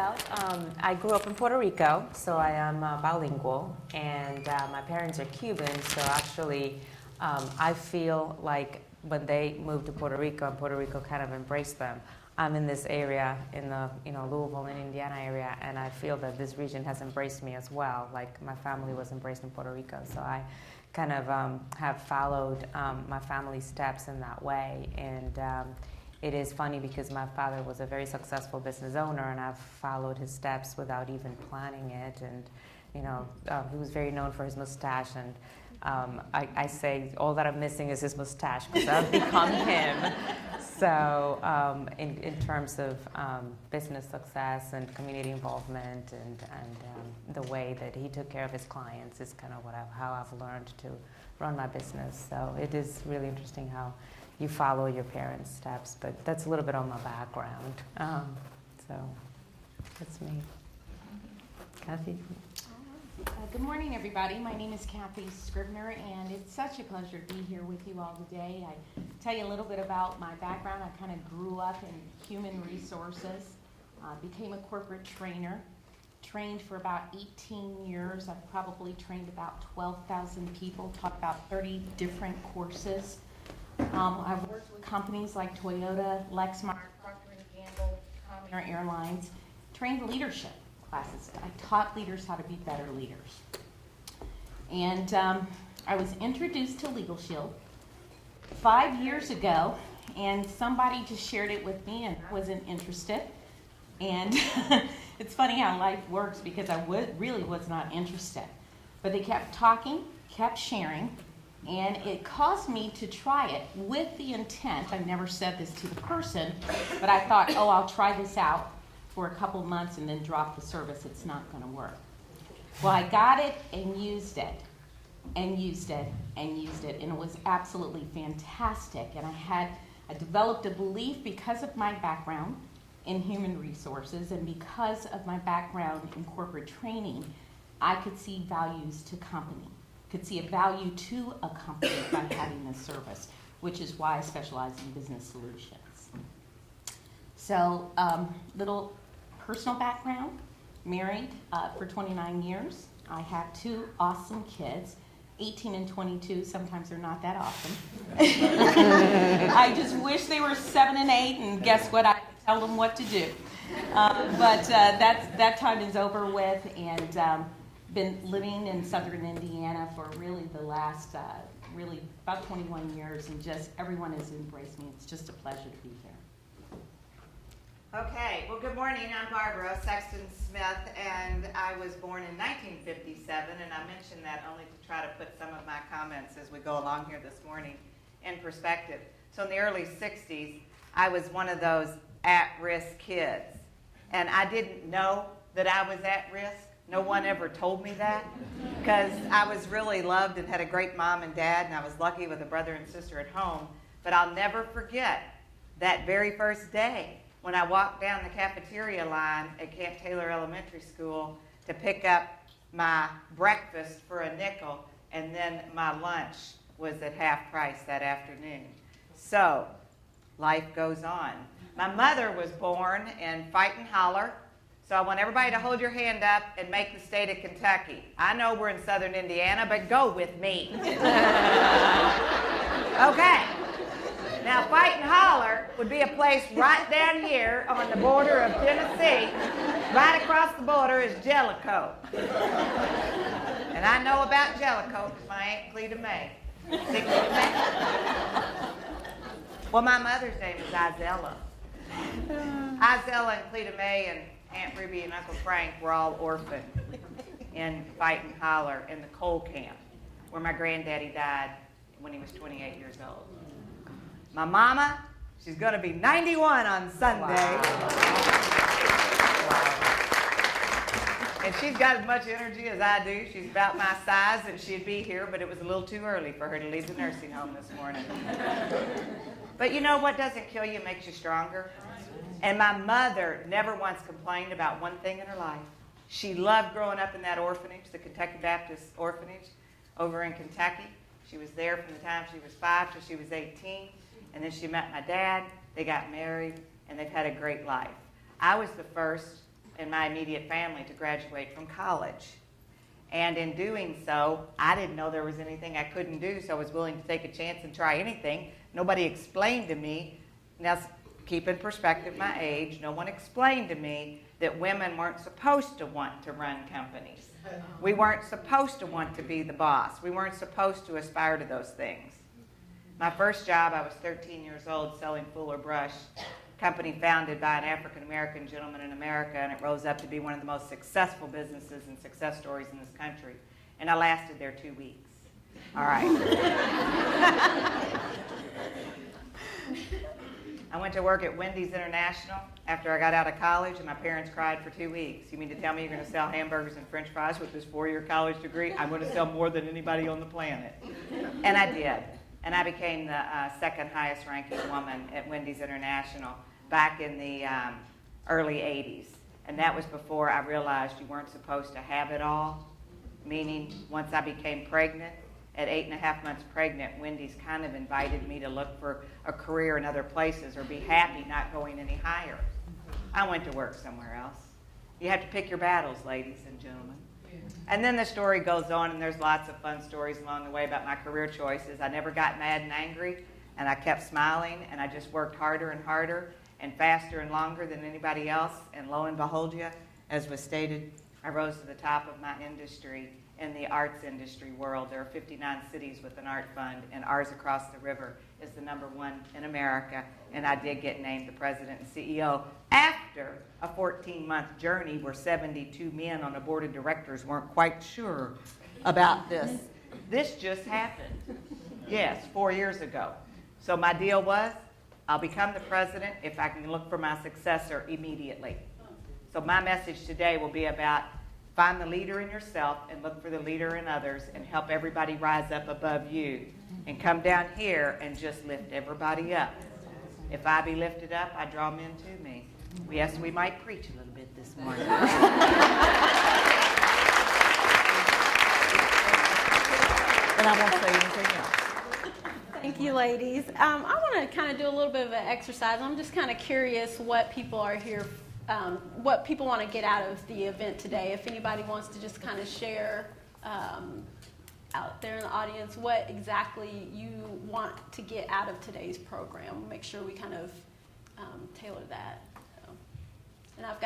Well, I grew up in Puerto Rico, so I am bilingual, and my parents are Cuban, so actually I feel like when they moved to Puerto Rico, and Puerto Rico kind of embraced them. I'm in this area, in the Louisville and Indiana area, and I feel that this region has embraced me as well. Like my family was embraced in Puerto Rico, so I kind of have followed my family's steps in that way. And it is funny because my father was a very successful business owner, and I've followed his steps without even planning it. And he was very known for his mustache, and I say all that I'm missing is his mustache because I've become him. So in terms of business success and community involvement and the way that he took care of his clients is kind of how I've learned to run my business. So it is really interesting how you follow your parents' steps, but that's a little bit on my background. So that's me. Kathy? Good morning, everybody. My name is Kathy Scrivner, and it's such a pleasure to be here with you all today. I tell you a little bit about my background. I kind of grew up in human resources, became a corporate trainer, trained for about 18 years. I've probably trained about 12,000 people, taught about 30 different courses. I've worked with companies like Toyota, Lexmark, Procter & Gamble, Comair Airlines, trained leadership classes. I taught leaders how to be better leaders. And I was introduced to Legalshield 5 years ago, and somebody just shared it with me and I wasn't interested. And it's funny how life works because I really was not interested. But they kept talking, kept sharing, and it caused me to try it with the intent. I never said this to the person, but I thought, I'll try this out for a couple months and then drop the service. It's not going to work. Well, I got it and used it and used it and used it, and it was absolutely fantastic. And I developed a belief because of my background in human resources and because of my background in corporate training, I could see values to company, could see a value to a company by having this service, which is why I specialize in business solutions. So, little personal background, married for 29 years. I have two awesome kids, 18 and 22. Sometimes they're not that awesome. I just wish they were 7 and 8, and guess what? I could tell them what to do. But that time is over with, and been living in southern Indiana for really the last, really about 21 years, and just everyone has embraced me. It's just a pleasure to be here. Okay, well, good morning. I'm Barbara Sexton Smith, and I was born in 1957, and I mention that only to try to put some of my comments as we go along here this morning in perspective. So in the early 60s, I was one of those at-risk kids, and I didn't know that I was at risk. No one ever told me that, because I was really loved and had a great mom and dad, and I was lucky with a brother and sister at home. But I'll never forget that very first day when I walked down the cafeteria line at Camp Taylor Elementary School to pick up my breakfast for a nickel, and then my lunch was at half price that afternoon. So, life goes on. My mother was born in Fight and Holler, so I want everybody to hold your hand up and make the state of Kentucky. I know we're in southern Indiana, but go with me. Okay. Now, Fight and Holler would be a place right down here on the border of Tennessee. Right across the border is Jellicoe. And I know about Jellicoe because my Aunt Cleta May. Well, my mother's name is Isella. Isella and Cleta May and Aunt Ruby and Uncle Frank were all orphaned in Fight and Holler in the coal camp where my granddaddy died when he was 28 years old. My mama, she's going to be 91 on Sunday. Wow. And she's got as much energy as I do. She's about my size, and she'd be here, but it was a little too early for her to leave the nursing home this morning. But you know what doesn't kill you makes you stronger? And my mother never once complained about one thing in her life. She loved growing up in that orphanage, the Kentucky Baptist orphanage over in Kentucky. She was there from the time she was 5 till she was 18. And then she met my dad, they got married, and they've had a great life. I was the first in my immediate family to graduate from college. And in doing so, I didn't know there was anything I couldn't do, so I was willing to take a chance and try anything. Nobody explained to me, now keep in perspective my age, no one explained to me that women weren't supposed to want to run companies. We weren't supposed to want to be the boss. We weren't supposed to aspire to those things. My first job, I was 13 years old selling Fuller Brush, company founded by an African-American gentleman in America, and it rose up to be one of the most successful businesses and success stories in this country. And I lasted there 2 weeks. All right. I went to work at Wendy's International after I got out of college, and my parents cried for 2 weeks. You mean to tell me you're going to sell hamburgers and french fries with this 4-year college degree? I'm going to sell more than anybody on the planet. And I did. And I became the second highest ranking woman at Wendy's International back in the early 80s. And that was before I realized you weren't supposed to have it all, meaning once I became pregnant, at 8.5 months pregnant, Wendy's kind of invited me to look for a career in other places or be happy not going any higher. I went to work somewhere else. You have to pick your battles, ladies and gentlemen. And then the story goes on, and there's lots of fun stories along the way about my career choices. I never got mad and angry, and I kept smiling, and I just worked harder and harder and faster and longer than anybody else. And lo and behold you, as was stated, I rose to the top of my industry in the arts industry world. There are 59 cities with an art fund, and ours across the river is the #1 in America. And I did get named the president and CEO after a 14-month journey where 72 men on a board of directors weren't quite sure about this. This just happened. Yes, 4 years ago. So my deal was, I'll become the president if I can look for my successor immediately. So my message today will be about find the leader in yourself and look for the leader in others and help everybody rise up above you and come down here and just lift everybody up. If I be lifted up, I draw men to me. Yes, we might preach a little bit this morning. And I won't say anything else. Thank you, ladies. I want to kind of do a little bit of an exercise. I'm just kind of curious what people are here, what people want to get out of the event today. If anybody wants to just kind of share out there in the audience what exactly you want to get out of today's program. Make sure we kind of tailor that. So. And I've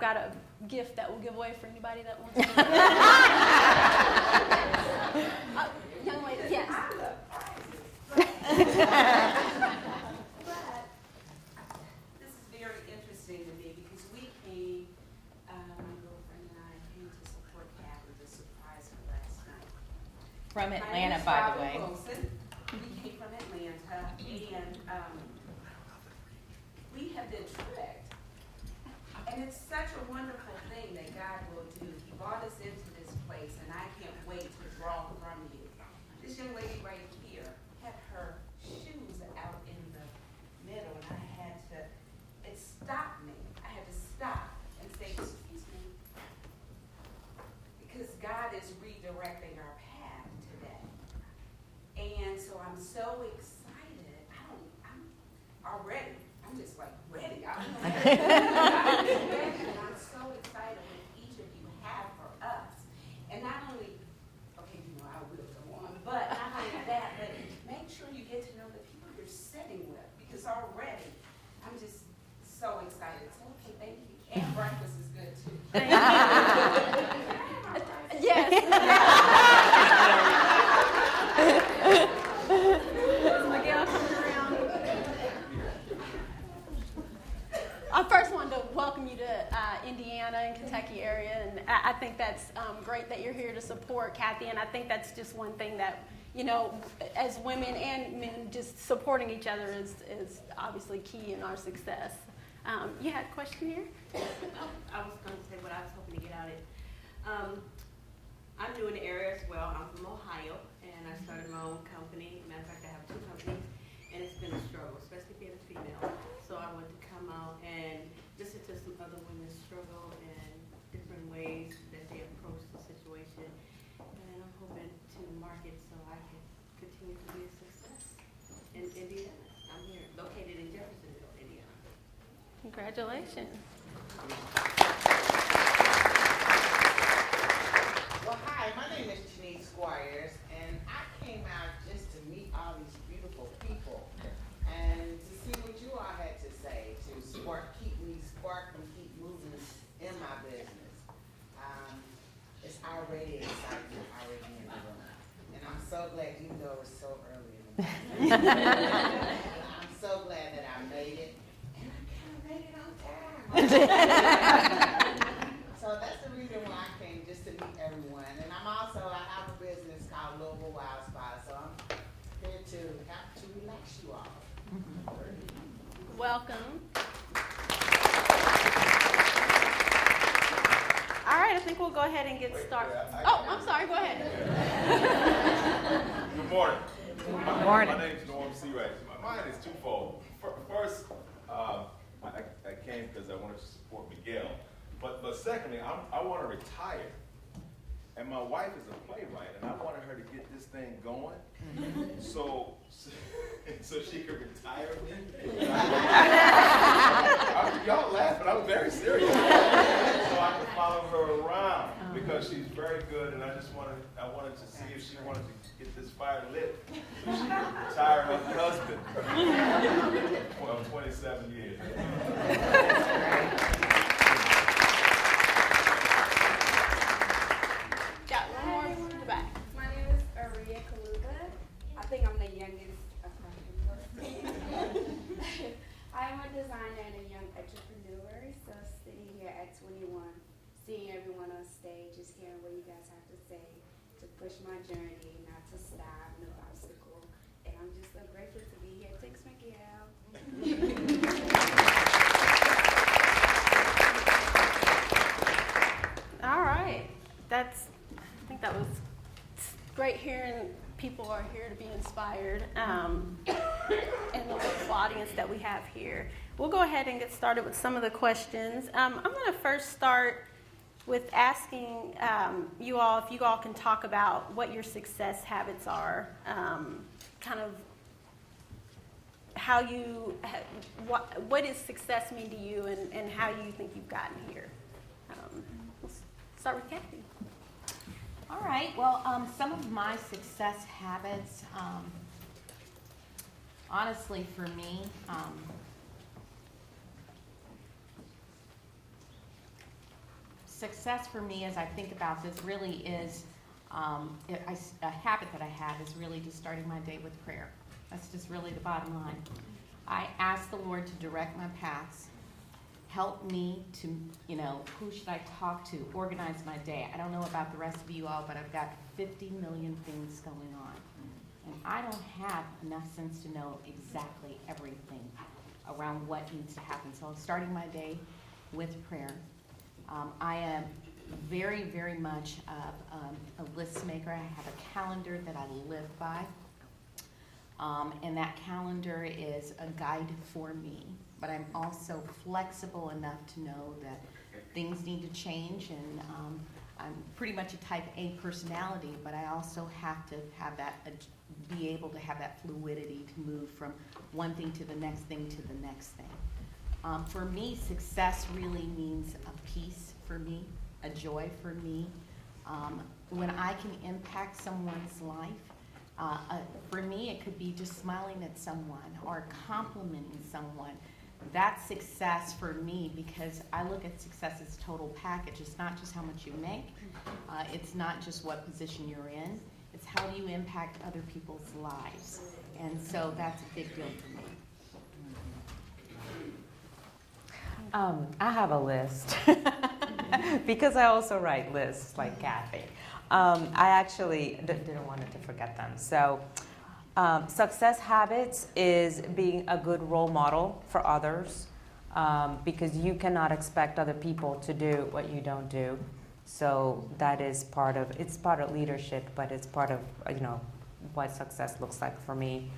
got a gift that we'll give away for anybody that wants to. Young lady, yes. But this is very interesting to me because we came, my girlfriend and I came to support Kathy to surprise her last night. From My Atlanta, name is by the Robin way. Wilson. We came from Atlanta, and we have been tricked. And it's such a wonderful thing that God will do. He brought us into this place, and I can't wait to draw from you. This young lady right here had her shoes out in the middle, and I had to, it stopped me. I had to stop and say, excuse me, because God is redirecting our path today. And so I'm so excited. I'm just like ready. I'm so excited what each of you have for us. And not only, okay, I will go on, but not only that, but make sure you get to know the people you're sitting with, because already I'm just so excited. So, okay, thank you. And breakfast is good too. Yes. Miguel coming around. I first wanted to welcome you to Indiana and Kentucky area, and I think that's great that you're here to support Kathy, and I think that's just one thing that, you know, as women and men, just supporting each other is obviously key in our success. You had a question here? I was going to say what I was hoping to get out of it. I'm new in the area as well. I'm from Ohio, and I started my own company. Matter of fact, I have 2 companies, and it's been a struggle, especially being a female. So I wanted to come out and listen to some other women's struggle and different ways that they approach the situation. And I'm hoping to market so I can continue to be a success in Indiana. I'm here, located in Jeffersonville, Indiana. Congratulations. And I'm so glad that I made it, and I kind of made it on time. So that's the reason why I came, just to meet everyone. And I have a business called Louisville Wild Spot, so I'm here to help to relax you all. Welcome. All right, I think we'll go ahead and get started. Oh, I'm sorry, go ahead. Good morning. Good morning. My name is Norm Seawright. Mine is twofold. First, I came because I wanted to support Miguel. But secondly, I want to retire. And my wife is a playwright, and I wanted her to get this thing going so she could retire me. Y'all laugh, but I'm very serious. So I could follow her around because she's very good, and I wanted to see if she wanted to get this fire lit so she could retire her husband of 27 years. Got one more in the back. My name is Aria Kaluga. I think I'm the youngest of my people. I'm a designer and a young entrepreneur, so sitting here at 21, seeing everyone on stage, just hearing what you guys have to say to push my journey, not to stop, no obstacle. And I'm just so grateful to be here. Thanks, Miguel. All right. I think that was great hearing people are here to be inspired, and the wonderful audience that we have here. We'll go ahead and get started with some of the questions. I'm going to first start with asking you all if you all can talk about what your success habits are, kind of how what does success mean to you, and how you think you've gotten here. We'll start with Kathy. All right, well, some of my success habits, honestly for me, success for me as I think about this really is, a habit that I have is really just starting my day with prayer. That's just really the bottom line. I ask the Lord to direct my paths, help me to, who should I talk to, organize my day. I don't know about the rest of you all, but I've got 50 million things going on. And I don't have enough sense to know exactly everything around what needs to happen. So I'm starting my day with prayer. I am very, very much a list maker. I have a calendar that I live by. And that calendar is a guide for me. But I'm also flexible enough to know that things need to change, and I'm pretty much a type A personality, but I also have to have that, be able to have that fluidity to move from one thing to the next thing to the next thing. For me, success really means a peace for me, a joy for me. When I can impact someone's life, for me, it could be just smiling at someone or complimenting someone. That's success for me, because I look at success as a total package. It's not just how much you make. It's not just what position you're in. It's how do you impact other people's lives. And so that's a big deal for me. I have a list because I also write lists like Kathy. I actually didn't want to forget them. So success habits is being a good role model for others, because you cannot expect other people to do what you don't do. So that is part of leadership, but it's part of what success looks like for me.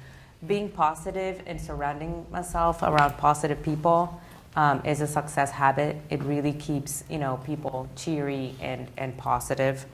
Being positive and surrounding myself around positive people is a success habit. It really keeps people cheery and positive.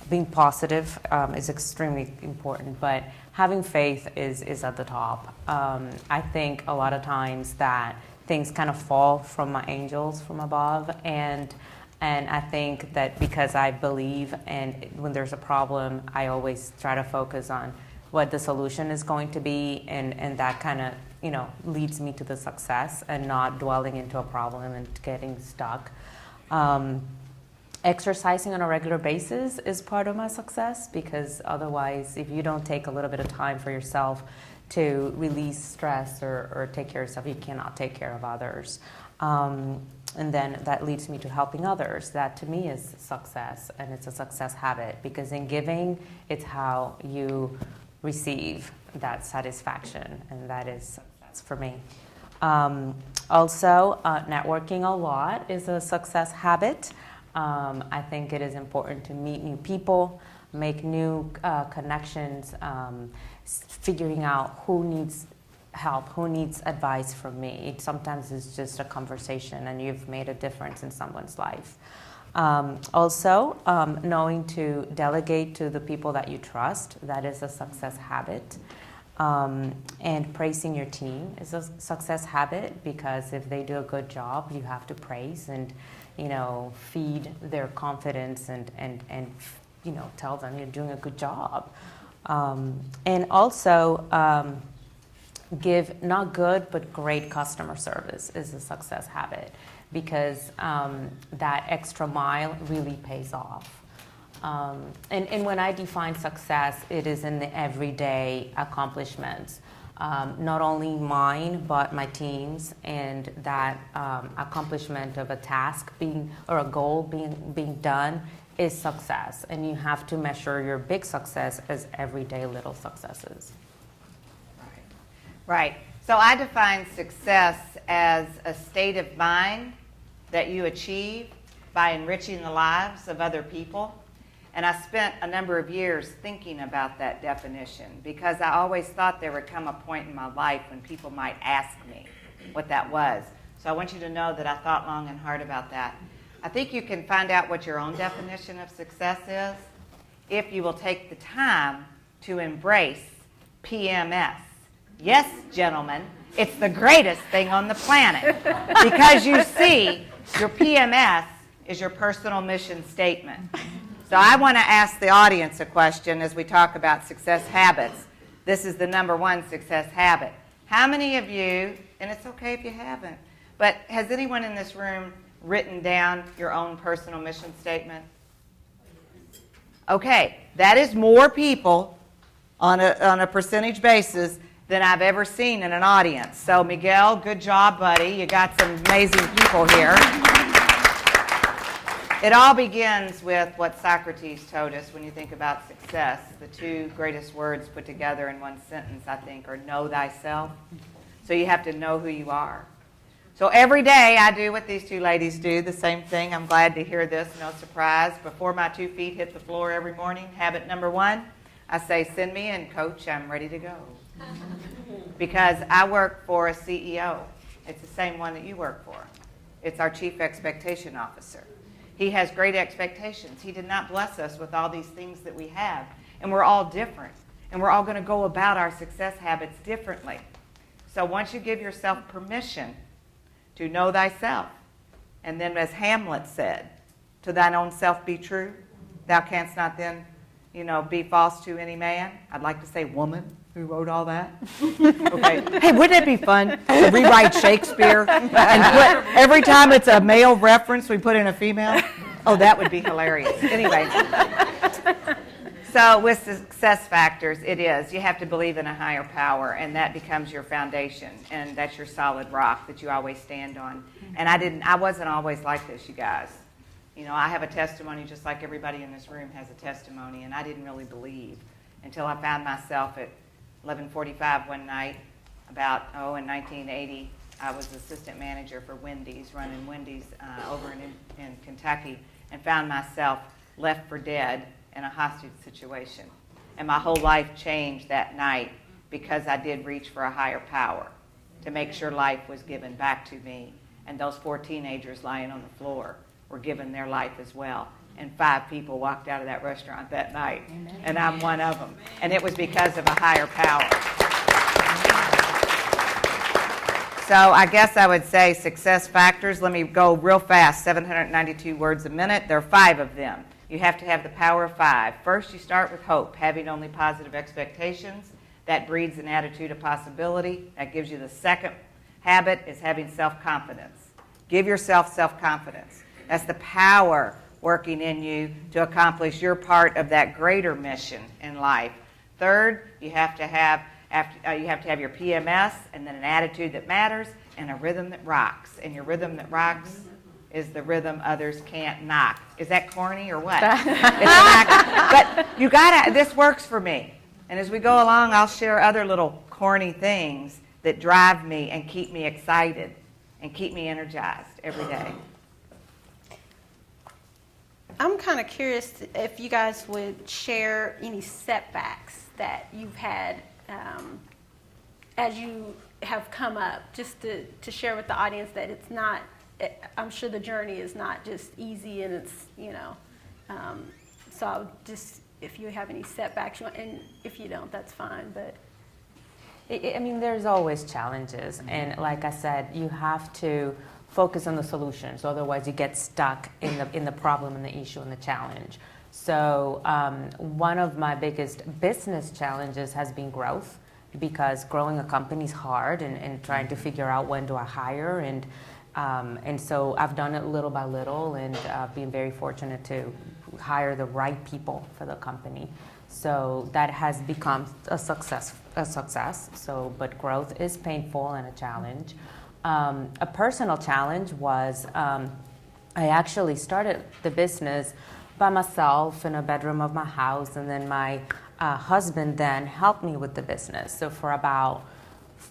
Being positive is extremely important, but having faith is at the top. I think a lot of times that things kind of fall from my angels from above, and I think that because I believe, and when there's a problem, I always try to focus on what the solution is going to be, and that kind of leads me to the success, and not dwelling into a problem and getting stuck. Exercising on a regular basis is part of my success, because otherwise, if you don't take a little bit of time for yourself to release stress or take care of yourself, you cannot take care of others. And then that leads me to helping others. That to me is success, and it's a success habit, because in giving, it's how you receive that satisfaction, and that is success for me. Also, networking a lot is a success habit. I think it is important to meet new people, make new connections, figuring out who needs help, who needs advice from me. Sometimes it's just a conversation and you've made a difference in someone's life. Also, knowing to delegate to the people that you trust, that is a success habit. And praising your team is a success habit, because if they do a good job, you have to praise and, feed their confidence and tell them you're doing a good job. And also, give not good but great customer service is a success habit, because that extra mile really pays off. And when I define success, it is in the everyday accomplishments, not only mine but my team's, and that accomplishment of a task or a goal being done is success. And you have to measure your big success as everyday little successes. Right. So I define success as a state of mind that you achieve by enriching the lives of other people. And I spent a number of years thinking about that definition, because I always thought there would come a point in my life when people might ask me what that was. So I want you to know that I thought long and hard about that. I think you can find out what your own definition of success is if you will take the time to embrace PMS. Yes, gentlemen, it's the greatest thing on the planet, because you see, your PMS is your personal mission statement. So I want to ask the audience a question as we talk about success habits. This is the number one success habit. How many of you, and it's okay if you haven't, but has anyone in this room written down your own personal mission statement? Okay, that is more people on a percentage basis than I've ever seen in an audience. So Miguel, good job, buddy. You got some amazing people here. It all begins with what Socrates told us when you think about success. The two greatest words put together in one sentence, I think, are know thyself. So you have to know who you are. So every day I do what these two ladies do, the same thing. I'm glad to hear this, no surprise. Before my 2 feet hit the floor every morning, habit number one, I say, send me in, coach, I'm ready to go. Because I work for a CEO. It's the same one that you work for. It's our chief expectation officer. He has great expectations. He did not bless us with all these things that we have. And we're all different. And we're all going to go about our success habits differently. So once you give yourself permission to know thyself, and then as Hamlet said, to thine own self be true, thou canst not then, be false to any man. I'd like to say woman who wrote all that. Okay. Hey, wouldn't it be fun to rewrite Shakespeare and put every time it's a male reference we put in a female? Oh, that would be hilarious. Anyway. So with success factors, it is. You have to believe in a higher power, and that becomes your foundation, and that's your solid rock that you always stand on. And I wasn't always like this, you guys. I have a testimony just like everybody in this room has a testimony, and I didn't really believe until I found myself at 11:45 one night, in 1980. I was assistant manager for Wendy's, running Wendy's over in Kentucky, and found myself left for dead in a hostage situation. And my whole life changed that night because I did reach for a higher power to make sure life was given back to me. And those 4 teenagers lying on the floor were given their life as well. And 5 people walked out of that restaurant that night. Amen. And I'm one of them. And it was because of a higher power. So I guess I would say success factors. Let me go real fast, 792 words a minute. There are 5 of them. You have to have the power of 5. First, you start with hope, having only positive expectations. That breeds an attitude of possibility. That gives you the second habit is having self-confidence. Give yourself self-confidence. That's the power working in you to accomplish your part of that greater mission in life. Third, you have to have your PMS, and then an attitude that matters, and a rhythm that rocks. And your rhythm that rocks is the rhythm others can't knock. Is that corny or what? But you gotta. This works for me. And as we go along, I'll share other little corny things that drive me and keep me excited and keep me energized every day. I'm kind of curious if you guys would share any setbacks that you've had as you have come up, just to share with the audience that it's not, I'm sure the journey is not just easy, and it's, so I'll just, if you have any setbacks, and if you don't, that's fine, but. I mean, there's always challenges, and like I said, you have to focus on the solutions. Otherwise, you get stuck in the problem and the issue and the challenge. So one of my biggest business challenges has been growth, because growing a company is hard, and trying to figure out when do I hire, and so I've done it little by little, and been very fortunate to hire the right people for the company. So that has become a success. So, but growth is painful and a challenge. A personal challenge was I actually started the business by myself in a bedroom of my house, and then my husband then helped me with the business. So for about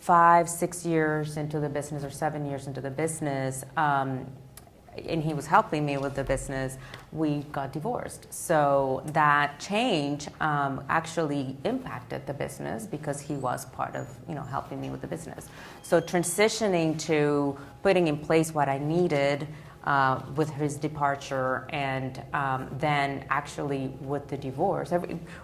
5-6 years into the business, or 7 years into the business, and he was helping me with the business, we got divorced. So that change actually impacted the business, because he was part of, helping me with the business. So transitioning to putting in place what I needed with his departure, and then actually with the divorce.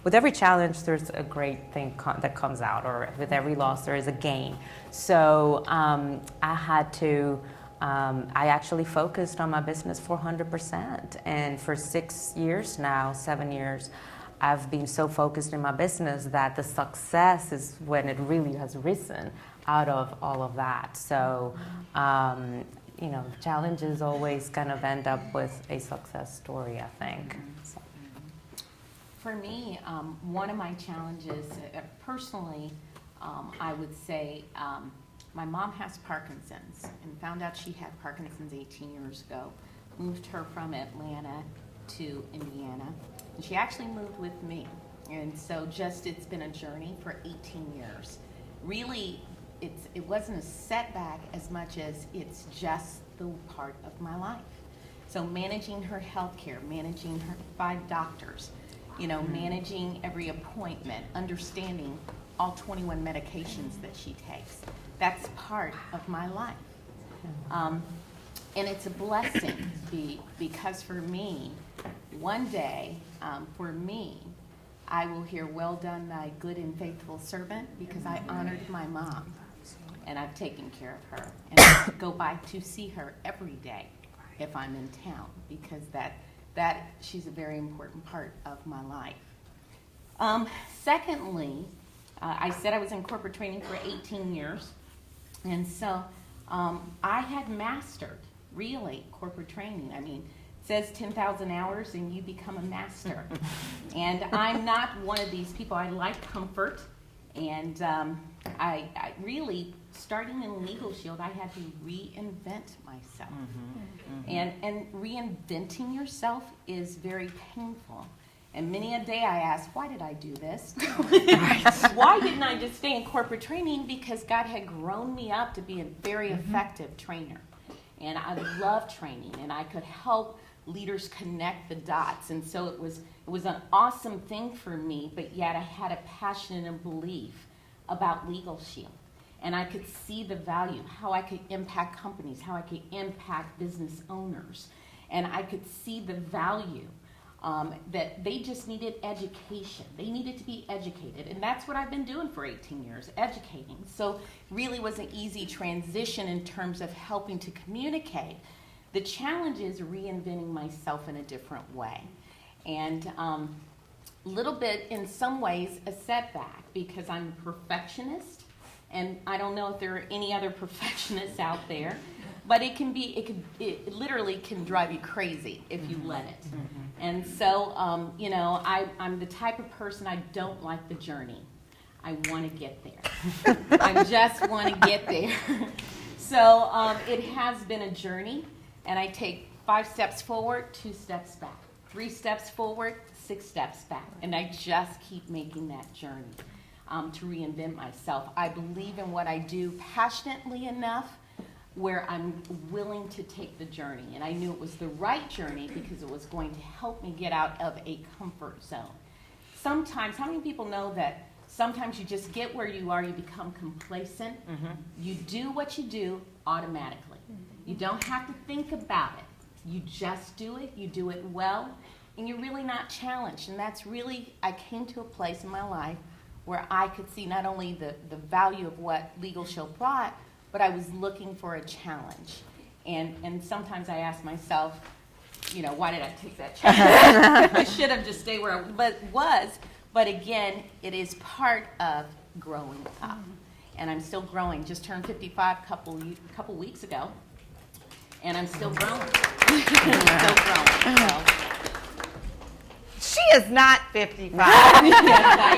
With every challenge, there's a great thing that comes out, or with every loss, there is a gain. So I had to. I actually focused on my business 400%, and for 6 years now, 7 years, I've been so focused in my business that the success is when it really has risen out of all of that. So, challenges always kind of end up with a success story, I think. So. For me, one of my challenges, personally, I would say, my mom has Parkinson's, and found out she had Parkinson's 18 years ago. Moved her from Atlanta to Indiana, and she actually moved with me. And so it's been a journey for 18 years. Really, it wasn't a setback as much as it's just the part of my life. So managing her health care, managing her 5 doctors, managing every appointment, understanding all 21 medications that she takes. That's part of my life. And it's a blessing because for me, one day, I will hear, "Well done, thy good and faithful servant," because I honored my mom, and I've taken care of her. And I go by to see her every day if I'm in town, because that she's a very important part of my life. Secondly, I said I was in corporate training for 18 years. And so I had mastered, really, corporate training. I mean, it says 10,000 hours and you become a master. And I'm not one of these people. I like comfort. And I really, starting in Legalshield, I had to reinvent myself. And reinventing yourself is very painful. And many a day I ask, why did I do this? Why didn't I just stay in corporate training? Because God had grown me up to be a very effective trainer. And I love training, and I could help leaders connect the dots. And so it was an awesome thing for me, but yet I had a passion and a belief about Legalshield. And I could see the value, how I could impact companies, how I could impact business owners. And I could see the value. That they just needed education. They needed to be educated. And that's what I've been doing for 18 years, educating. So really was an easy transition in terms of helping to communicate. The challenge is reinventing myself in a different way. And a little bit, in some ways, a setback, because I'm a perfectionist. And I don't know if there are any other perfectionists out there. but it literally can drive you crazy if you let it. And so, I'm the type of person, I don't like the journey. I want to get there. I just want to get there. So it has been a journey, and I take 5 steps forward, 2 steps back, 3 steps forward, 6 steps back, and I just keep making that journey to reinvent myself. I believe in what I do passionately enough where I'm willing to take the journey, and I knew it was the right journey because it was going to help me get out of a comfort zone. Sometimes, how many people know that sometimes you just get where you are, you become complacent, you do what you do automatically. You don't have to think about it. You just do it, you do it well, and you're really not challenged. And that's really, I came to a place in my life where I could see not only the value of what Legalshield brought, but I was looking for a challenge. And sometimes I ask myself, why did I take that challenge? I should have just stayed where I was. But again, it is part of growing up. And I'm still growing. Just turned 55 a couple weeks ago. And I'm still growing. Still growing. So. She is not 55. Yes, I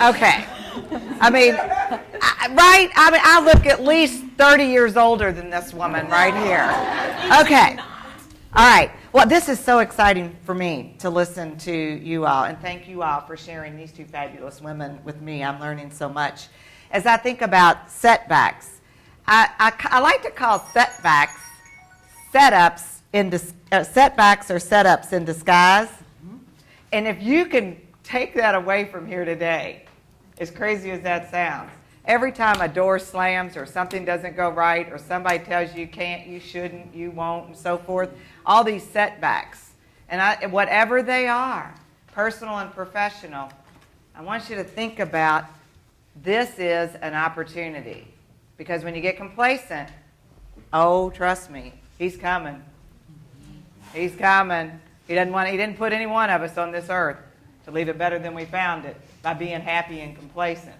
am. Okay. I mean, I look at least 30 years older than this woman right here. Okay. All right. Well, this is so exciting for me to listen to you all, and thank you all for sharing these 2 fabulous women with me. I'm learning so much. As I think about setbacks, I like to call setbacks setbacks or setups in disguise. And if you can take that away from here today, as crazy as that sounds, every time a door slams or something doesn't go right or somebody tells you can't, you shouldn't, you won't, and so forth, all these setbacks, and whatever they are, personal and professional, I want you to think about this is an opportunity. Because when you get complacent, oh, trust me, he's coming. He's coming. He didn't put any one of us on this earth to leave it better than we found it by being happy and complacent.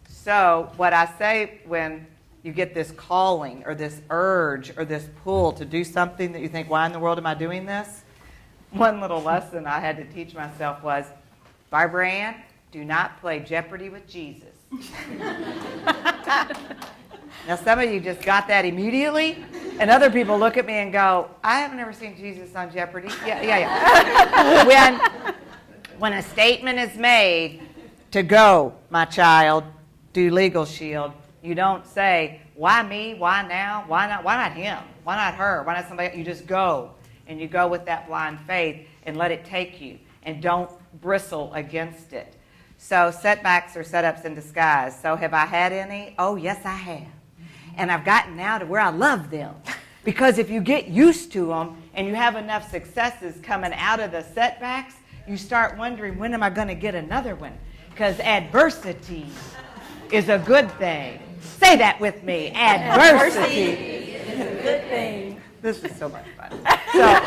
So what I say when you get this calling or this urge or this pull to do something that you think, why in the world am I doing this? One little lesson I had to teach myself was, Barbara Ann, do not play Jeopardy with Jesus. Now some of you just got that immediately, and other people look at me and go, I haven't ever seen Jesus on Jeopardy. Yeah. When a statement is made to go, my child, do Legalshield, you don't say, why me, why now, why not him, why not her, why not somebody else? You just go, and you go with that blind faith and let it take you, and don't bristle against it. So setbacks are setups in disguise. So have I had any? Oh, yes, I have. And I've gotten now to where I love them. Because if you get used to them and you have enough successes coming out of the setbacks, you start wondering, when am I going to get another one? Because adversity is a good thing. Say that with me. Adversity is a good thing. This is so much fun. So,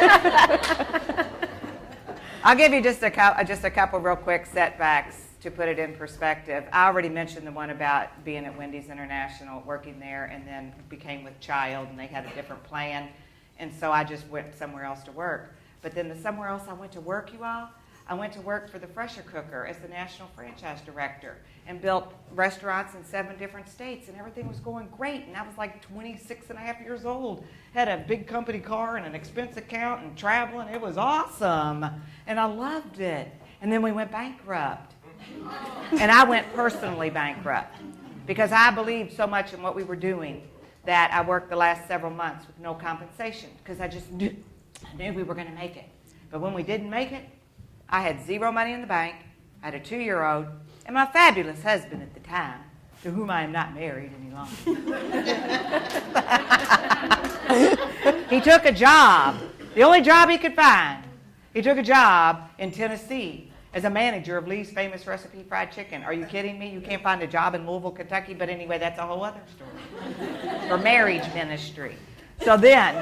I'll give you just a couple real quick setbacks to put it in perspective. I already mentioned the one about being at Wendy's International, working there, and then became with Child, and they had a different plan. And so I just went somewhere else to work. But then somewhere else I went to work, you all, I went to work for the Fresher Cooker as the national franchise director and built restaurants in 7 different states, and everything was going great. And I was like 26 and a half years old, had a big company car and an expense account and traveling. It was awesome, and I loved it. And then we went bankrupt, and I went personally bankrupt because I believed so much in what we were doing that I worked the last several months with no compensation because I just knew we were going to make it. But when we didn't make it, I had 0 money in the bank, I had a 2-year-old, and my fabulous husband at the time, to whom I am not married any longer. He took a job, the only job he could find. He took a job in Tennessee as a manager of Lee's Famous Recipe Fried Chicken. Are you kidding me? You can't find a job in Louisville, Kentucky, but anyway, that's a whole other story. For marriage ministry. So then,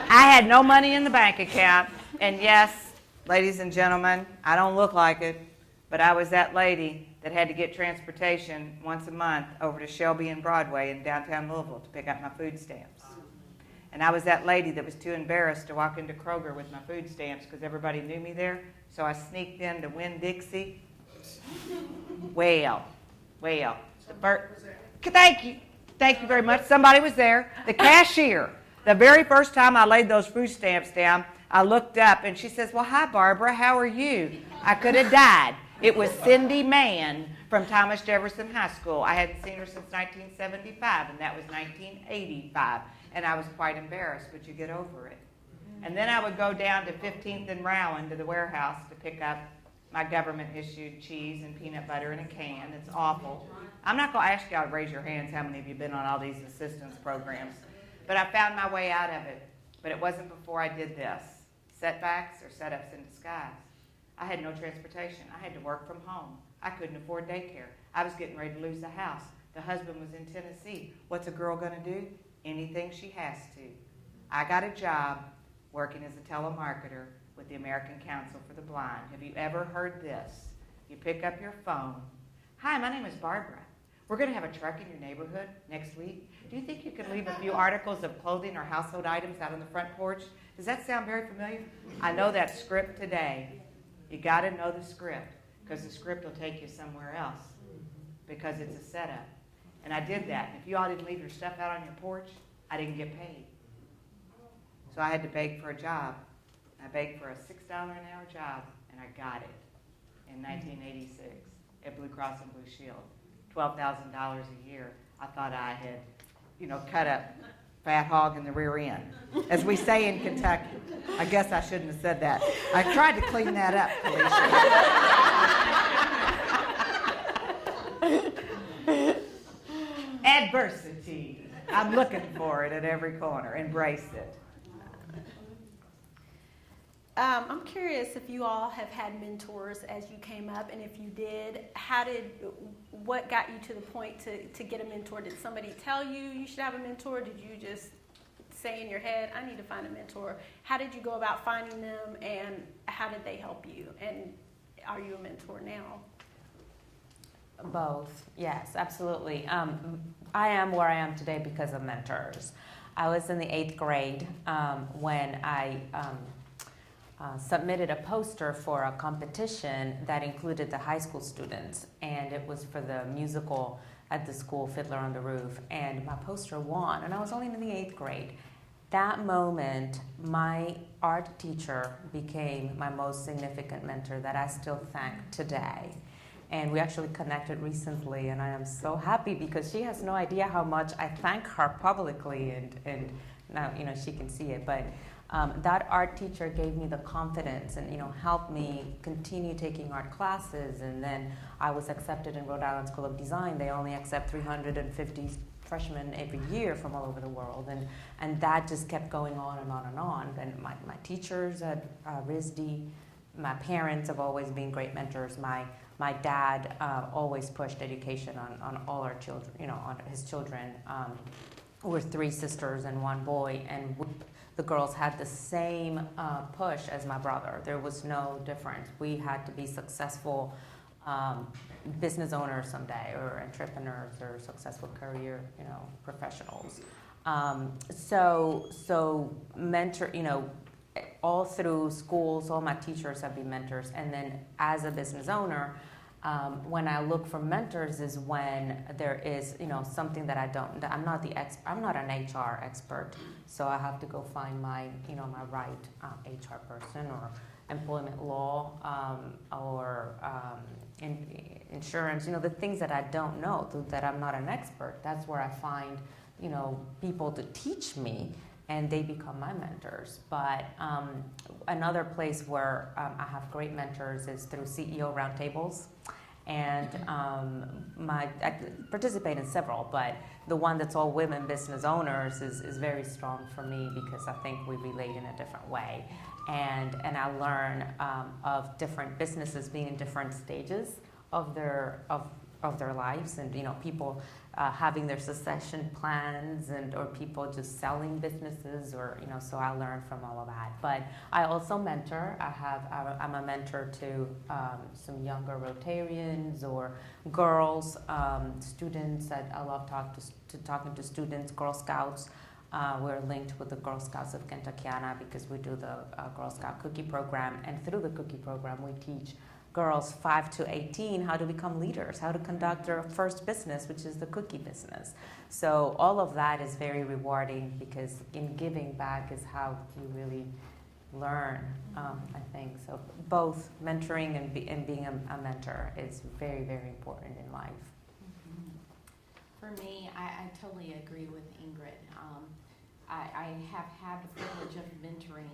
I had no money in the bank account, and yes, ladies and gentlemen, I don't look like it, but But I was that lady that had to get transportation once a month over to Shelby and Broadway in downtown Louisville to pick up my food stamps. And I was that lady that was too embarrassed to walk into Kroger with my food stamps because everybody knew me there. So I sneaked in to Winn-Dixie. Well. Thank you very much. Somebody was there. The cashier. The very first time I laid those food stamps down, I looked up and she says, well, hi, Barbara. How are you? I could have died. It was Cindy Mann from Thomas Jefferson High School. I hadn't seen her since 1975, and that was 1985. And I was quite embarrassed, but you get over it. And then I would go down to 15th and Rowan to the warehouse to pick up my government-issued cheese and peanut butter in a can. It's awful. I'm not going to ask y'all to raise your hands how many of you have been on all these assistance programs. But I found my way out of it. But it wasn't before I did this. Setbacks or setups in disguise. I had no transportation. I had to work from home. I couldn't afford daycare. I was getting ready to lose the house. The husband was in Tennessee. What's a girl going to do? Anything she has to. I got a job working as a telemarketer with the American Council for the Blind. Have you ever heard this? You pick up your phone. Hi, my name is Barbara. We're going to have a truck in your neighborhood next week. Do you think you could leave a few articles of clothing or household items out on the front porch? Does that sound very familiar? I know that script today. You got to know the script because the script will take you somewhere else because it's a setup. And I did that. If you all didn't leave your stuff out on your porch, I didn't get paid. So I had to beg for a job. I begged for a $6 an hour job, and I got it in 1986 at Blue Cross and Blue Shield. $12,000 a year. I thought I had, cut a fat hog in the rear end, as we say in Kentucky. I guess I shouldn't have said that. I tried to clean that up, Felicia. Adversity. I'm looking for it at every corner. Embrace it. I'm curious if you all have had mentors as you came up, and if you did, what got you to the point to get a mentor? Did somebody tell you should have a mentor? Did you just say in your head, I need to find a mentor? How did you go about finding them, and how did they help you? And are you a mentor now? Both, yes, absolutely. I am where I am today because of mentors. I was in the 8th grade when I submitted a poster for a competition that included the high school students, and it was for the musical at the school, Fiddler on the Roof, and my poster won, and I was only in the 8th grade. That moment, my art teacher became my most significant mentor that I still thank today. And we actually connected recently, and I am so happy because she has no idea how much I thank her publicly, and now she can see it. But that art teacher gave me the confidence and helped me continue taking art classes. And then I was accepted in Rhode Island School of Design. They only accept 350 freshmen every year from all over the world, and that just kept going on and on and on. And my teachers at RISD, my parents have always been great mentors. My dad always pushed education on all our children, on his children. We're 3 sisters and 1 boy, and the girls had the same push as my brother. There was no difference. We had to be successful business owners someday, or entrepreneurs, or successful career, professionals. So mentor, all through schools, all my teachers have been mentors. And then as a business owner, when I look for mentors is when there is, something that I'm not an HR expert, so I have to go find my right HR person, or employment law, or insurance, the things that I don't know, that I'm not an expert. That's where I find, people to teach me, and they become my mentors. But another place where I have great mentors is through CEO roundtables. And I participate in several, but the one that's all women business owners is very strong for me because I think we relate in a different way. And I learn of different businesses being in different stages of of their lives, and people having their succession plans, or people just selling businesses, or so I learn from all of that. But I also mentor. I'm a mentor to some younger Rotarians or girls, students. That I love talking to students, Girl Scouts. We're linked with the Girl Scouts of Kentuckiana because we do the Girl Scout cookie program, and through the cookie program we teach girls 5 to 18 how to become leaders, how to conduct their first business, which is the cookie business. So all of that is very rewarding, because in giving back is how you really learn, I think. So both mentoring and being a mentor is very, very important in life. For me, I totally agree with Ingrid. I have had the privilege of mentoring,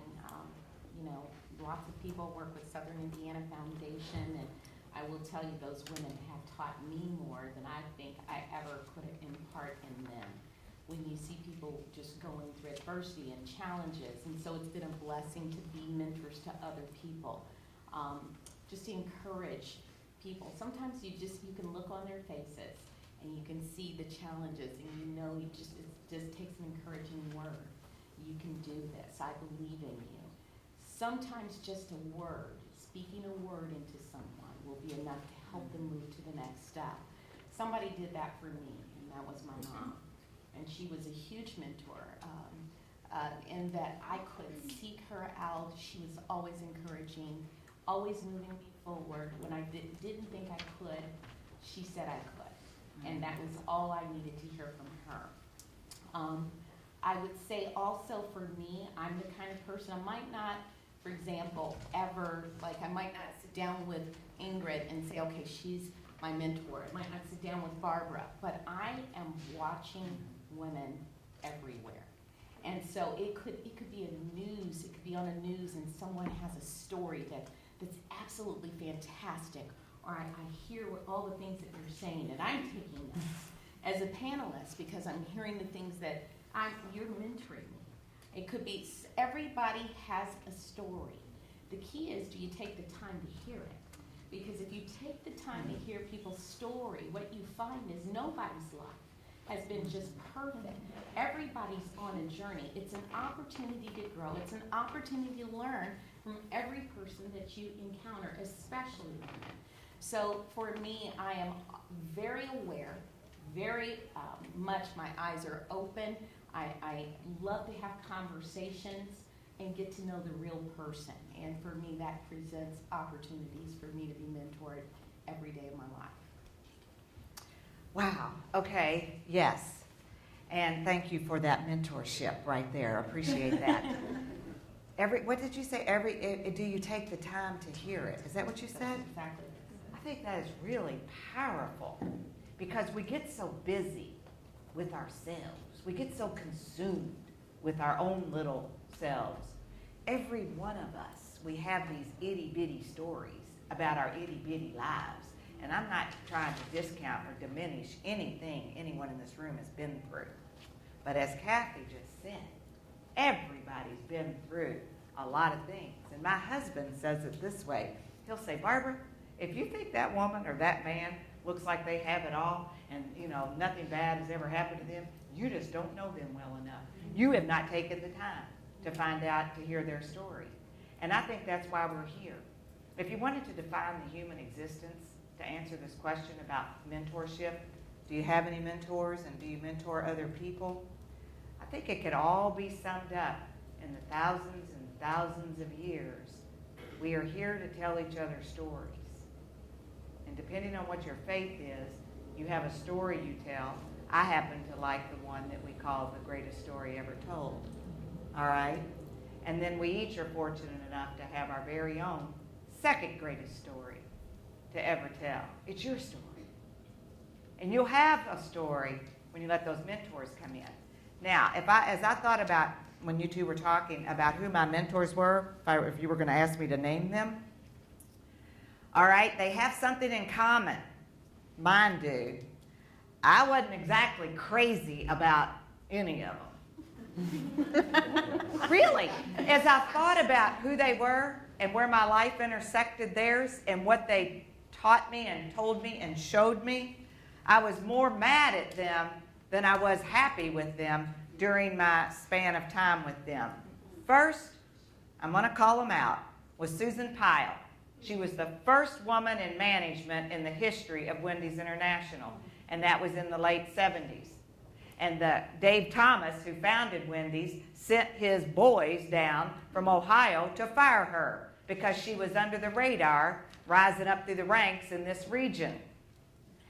lots of people, work with Southern Indiana Foundation, and I will tell you those women have taught me more than I think I ever could impart in them. When you see people just going through adversity and challenges, and so it's been a blessing to be mentors to other people. Just to encourage people. Sometimes you can look on their faces and you can see the challenges, and it just takes an encouraging word. You can do this. I believe in you. Sometimes just a word, speaking a word into someone, will be enough to help them move to the next step. Somebody did that for me, and that was my mom. And she was a huge mentor, in that I could seek her out. She was always encouraging, always moving me forward. When I didn't think I could, she said I could. And that was all I needed to hear from her. I would say also for me, I'm the kind of person, I might not, for example, ever, I might not sit down with Ingrid and say, okay, she's my mentor. I might not sit down with Barbara, but I am watching women everywhere. And so it could be a news, it could be on a news, and someone has a story that's absolutely fantastic, or I hear all the things that you're saying, and I'm taking them as a panelist because I'm hearing the things that you're mentoring me. It could be, everybody has a story. The key is, do you take the time to hear it? Because if you take the time to hear people's story, what you find is nobody's life has been just perfect. Everybody's on a journey. It's an opportunity to grow. It's an opportunity to learn from every person that you encounter, especially women. So for me, I am very aware, very much my eyes are open. I love to have conversations and get to know the real person. And for me, that presents opportunities for me to be mentored every day of my life. Wow, okay, yes. And thank you for that mentorship right there. Appreciate that. What did you say? Do you take the time to hear it? Is that what you said? Exactly. I think that is really powerful, because we get so busy with ourselves. We get so consumed with our own little selves. Every one of us, we have these itty-bitty stories about our itty-bitty lives. And I'm not trying to discount or diminish anything anyone in this room has been through. But as Kathy just said, everybody's been through a lot of things. And my husband says it this way. He'll say, Barbara, if you think that woman or that man looks like they have it all and nothing bad has ever happened to them, you just don't know them well enough. You have not taken the time to find out, to hear their story. And I think that's why we're here. If you wanted to define the human existence, to answer this question about mentorship, do you have any mentors and do you mentor other people? I think it could all be summed up in the thousands and thousands of years. We are here to tell each other stories. And depending on what your faith is, you have a story you tell. I happen to like the one that we call the greatest story ever told. All right? And then we each are fortunate enough to have our very own second greatest story to ever tell. It's your story. And you'll have a story when you let those mentors come in. Now, as I thought about when you two were talking about who my mentors were, if you were going to ask me to name them, all right, they have something in common. Mine do. I wasn't exactly crazy about any of them. Really. As I thought about who they were and where my life intersected theirs and what they taught me and told me and showed me, I was more mad at them than I was happy with them during my span of time with them. First, I'm going to call them out, was Susan Pyle. She was the first woman in management in the history of Wendy's International, and that was in the late 70s. And Dave Thomas, who founded Wendy's, sent his boys down from Ohio to fire her because she was under the radar, rising up through the ranks in this region.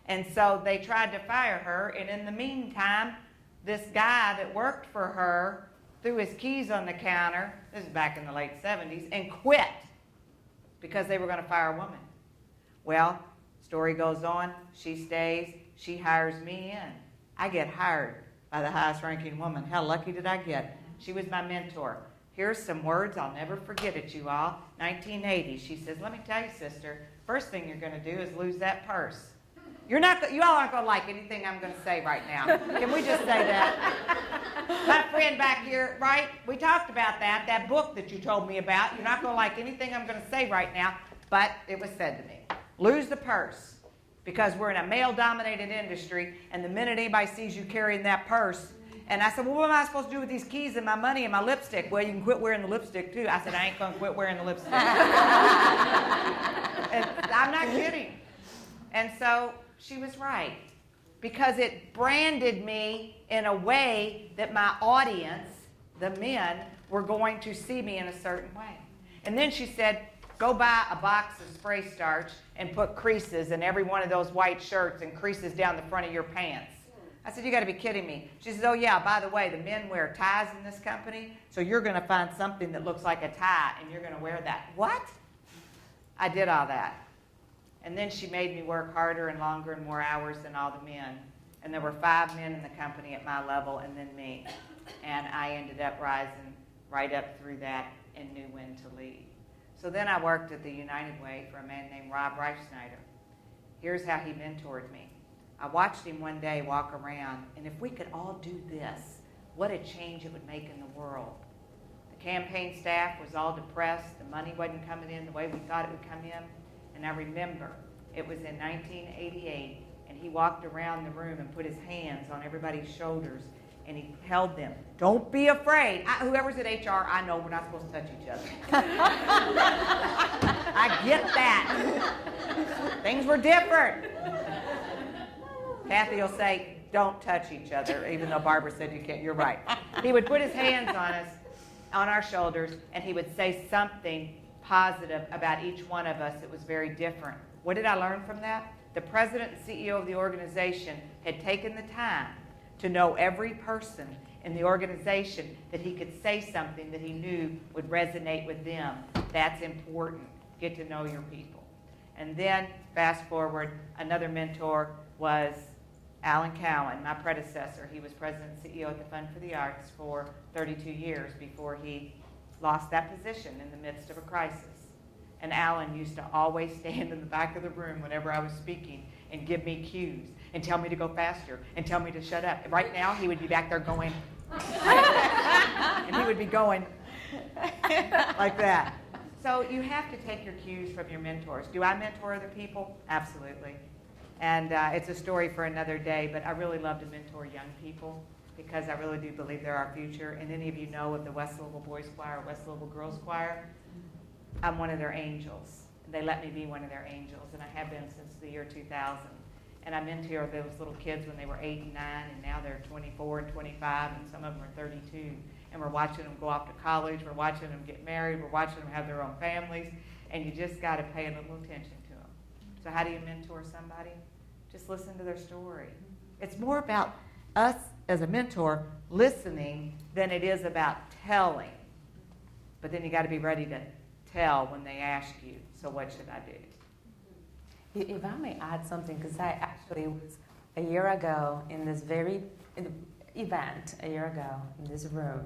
And so they tried to fire her, and in the meantime, this guy that worked for her threw his keys on the counter, this is back in the late 70s, and quit because they were going to fire a woman. Well, story goes on, she stays, she hires me in. I get hired by the highest ranking woman. How lucky did I get? She was my mentor. Here's some words I'll never forget it, you all. 1980, she says, let me tell you, sister, first thing you're going to do is lose that purse. You all aren't going to like anything I'm going to say right now. Can we just say that? My friend back here, right? We talked about that book that you told me about. You're not going to like anything I'm going to say right now, but it was said to me. Lose the purse, because we're in a male-dominated industry, and the minute anybody sees you carrying that purse, and I said, well, what am I supposed to do with these keys and my money and my lipstick? Well, you can quit wearing the lipstick, too. I said, I ain't going to quit wearing the lipstick. And I'm not kidding. And so she was right, because it branded me in a way that my audience, the men, were going to see me in a certain way. And then she said, go buy a box of spray starch and put creases in every one of those white shirts and creases down the front of your pants. I said, you got to be kidding me. She says, oh yeah, by the way, the men wear ties in this company, so you're going to find something that looks like a tie and you're going to wear that. What? I did all that. And then she made me work harder and longer and more hours than all the men. And there were 5 men in the company at my level and then me. And I ended up rising right up through that and knew when to leave. So then I worked at the United Way for a man named Rob Reichsnyder. Here's how he mentored me. I watched him one day walk around, and if we could all do this, what a change it would make in the world. The campaign staff was all depressed. The money wasn't coming in the way we thought it would come in. And I remember it was in 1988, and he walked around the room and put his hands on everybody's shoulders, and he held them. Don't be afraid. Whoever's at HR, I know we're not supposed to touch each other. I get that. Things were different. Kathy will say, don't touch each other, even though Barbara said you can't. You're right. He would put his hands on us, on our shoulders, and he would say something positive about each one of us. It was very different. What did I learn from that? The president and CEO of the organization had taken the time to know every person in the organization, that he could say something that he knew would resonate with them. That's important. Get to know your people. And then, fast forward, another mentor was Alan Cowan, my predecessor. He was president and CEO at the Fund for the Arts for 32 years before he lost that position in the midst of a crisis. And Alan used to always stand in the back of the room whenever I was speaking and give me cues and tell me to go faster and tell me to shut up. Right now, he would be back there going, and he would be going like that. So you have to take your cues from your mentors. Do I mentor other people? Absolutely. And it's a story for another day, but I really love to mentor young people because I really do believe they're our future. And any of you know of the West Louisville Boys Choir or West Louisville Girls Choir, I'm one of their angels. They let me be one of their angels, and I have been since the year 2000. And I mentor those little kids when they were 8 and 9, and now they're 24 and 25, and some of them are 32. And we're watching them go off to college, we're watching them get married, we're watching them have their own families, and you just got to pay a little attention to them. So how do you mentor somebody? Just listen to their story. It's more about us as a mentor listening than it is about telling. But then you got to be ready to tell when they ask you, so what should I do? If I may add something, because I actually was a year ago in this very event, a year ago in this room,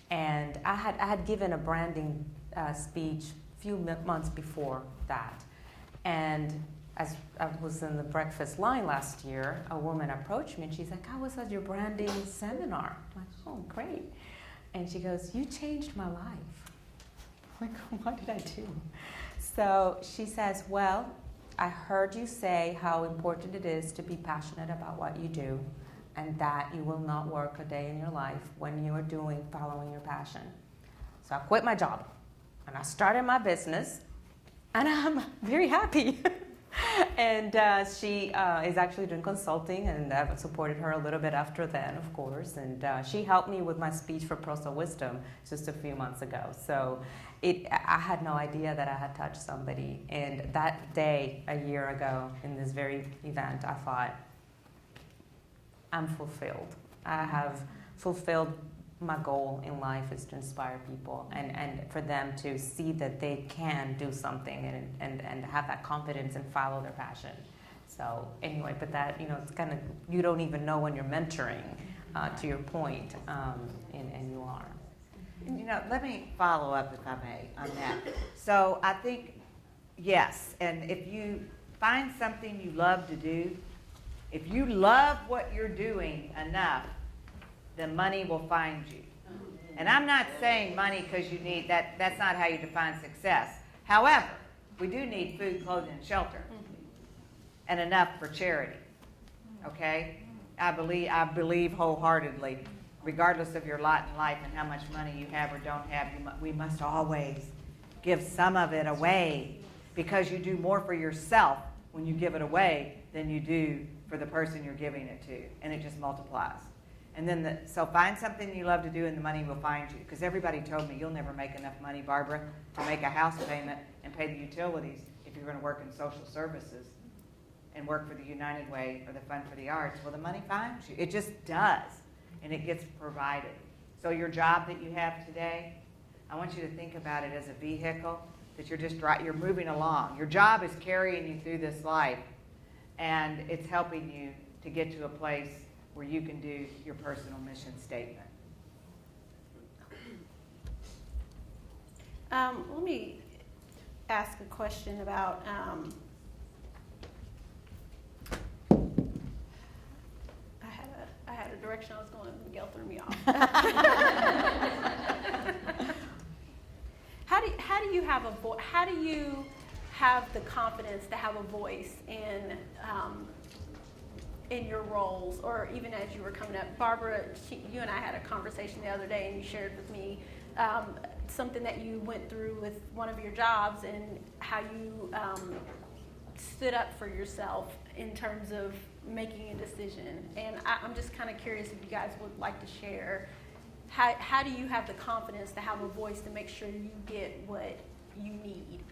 and I had given a branding speech a few months before that. And as I was in the breakfast line last year, a woman approached me and she's like, I was at your branding seminar. I'm like, oh, great. And she goes, you changed my life. I'm like, what did I do? So she says, well, I heard you say how important it is to be passionate about what you do, and that you will not work a day in your life when you are following your passion. So I quit my job, and I started my business, and I'm very happy. And she is actually doing consulting, and I've supported her a little bit after then, of course. And she helped me with my speech for Prosa Wisdom just a few months ago. So I had no idea that I had touched somebody. And that day, a year ago, in this very event, I thought, I'm fulfilled. I have fulfilled my goal in life is to inspire people and for them to see that they can do something and have that confidence and follow their passion. So anyway, but that, it's kind of, you don't even know when you're mentoring, to your point, and you are. Let me follow up, if I may, on that. So I think, yes, and if you find something you love to do, if you love what you're doing enough, then money will find you. And I'm not saying money because you need that. That's not how you define success. However, we do need food, clothing, and shelter, and enough for charity. Okay? I believe wholeheartedly, regardless of your lot in life and how much money you have or don't have, we must always give some of it away, because you do more for yourself when you give it away than you do for the person you're giving it to, and it just multiplies. And then, so find something you love to do, and the money will find you. Because everybody told me, you'll never make enough money, Barbara, to make a house payment and pay the utilities if you're going to work in social services and work for the United Way or the Fund for the Arts. Well, the money finds you. It just does, and it gets provided. So your job that you have today, I want you to think about it as a vehicle that you're moving along. Your job is carrying you through this life, and it's helping you to get to a place where you can do your personal mission statement. Let me ask a question about I had a direction I was going, and Miguel threw me off. How do you have how do you have the confidence to have a voice in your roles, or even as you were coming up? Barbara, you and I had a conversation the other day, and you shared with me something that you went through with one of your jobs, and how you stood up for yourself in terms of making a decision. And I'm just kind of curious if you guys would like to share, how do you have the confidence to have a voice to make sure you get what you need?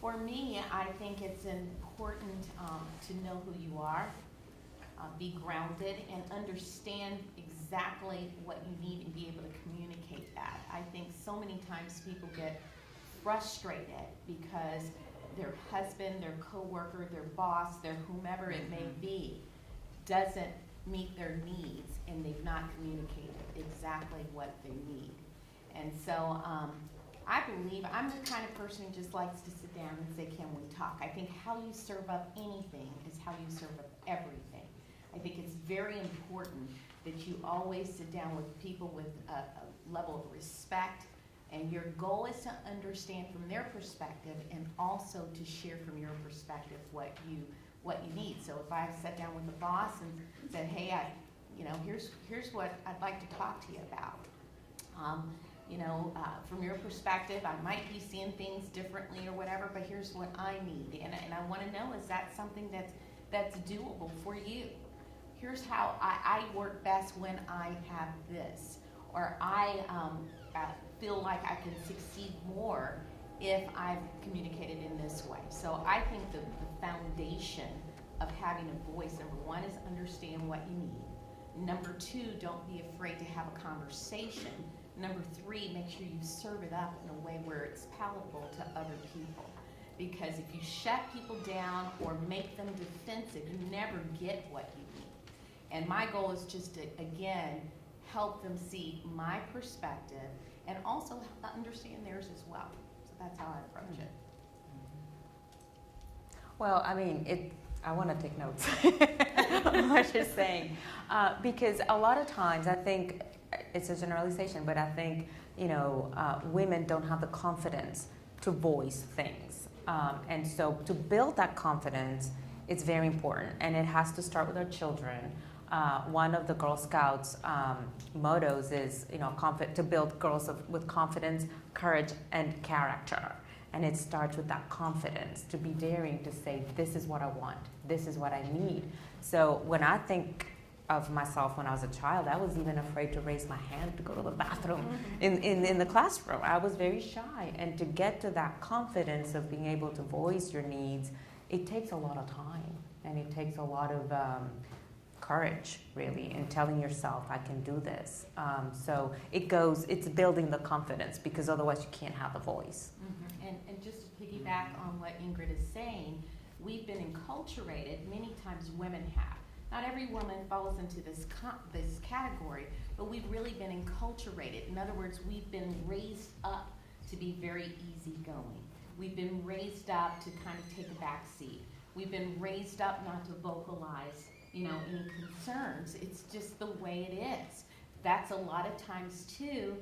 For me, I think it's important to know who you are, be grounded, and understand exactly what you need and be able to communicate that. I think so many times people get frustrated because their husband, their coworker, their boss, their whomever it may be, doesn't meet their needs, and they've not communicated exactly what they need. And so I believe I'm the kind of person who just likes to sit down and say, can we talk? I think how you serve up anything is how you serve up everything. I think it's very important that you always sit down with people with a level of respect, and your goal is to understand from their perspective, and also to share from your perspective what you need. So if I sat down with the boss and said, hey, here's what I'd like to talk to you about. From your perspective, I might be seeing things differently or whatever, but here's what I need. And I want to know, is that something that's doable for you? Here's how I work best when I have this. Or I feel like I can succeed more if I've communicated in this way. So I think the foundation of having a voice, number one, is understand what you need. Number two, don't be afraid to have a conversation. Number three, make sure you serve it up in a way where it's palatable to other people. Because if you shut people down or make them defensive, you never get what you need. And my goal is just to, again, help them see my perspective and also understand theirs as well. So that's how I approach it. Well, I mean, I want to take notes on what you're saying, because a lot of times I think it's a generalization, but I think women don't have the confidence to voice things. And so to build that confidence, it's very important, and it has to start with our children. One of the Girl Scouts mottos is, to build girls with confidence, courage, and character. And it starts with that confidence, to be daring to say, this is what I want, this is what I need. So when I think of myself when I was a child, I was even afraid to raise my hand to go to the bathroom in the classroom. I was very shy. And to get to that confidence of being able to voice your needs, it takes a lot of time, and it takes a lot of courage, really, in telling yourself, I can do this. So it's building the confidence, because otherwise you can't have the voice. And just to piggyback on what Ingrid is saying, we've been enculturated, many times women have. Not every woman falls into this category, but we've really been enculturated. In other words, we've been raised up to be very easygoing. We've been raised up to kind of take a back seat. We've been raised up not to vocalize, any concerns. It's just the way it is. That's a lot of times too.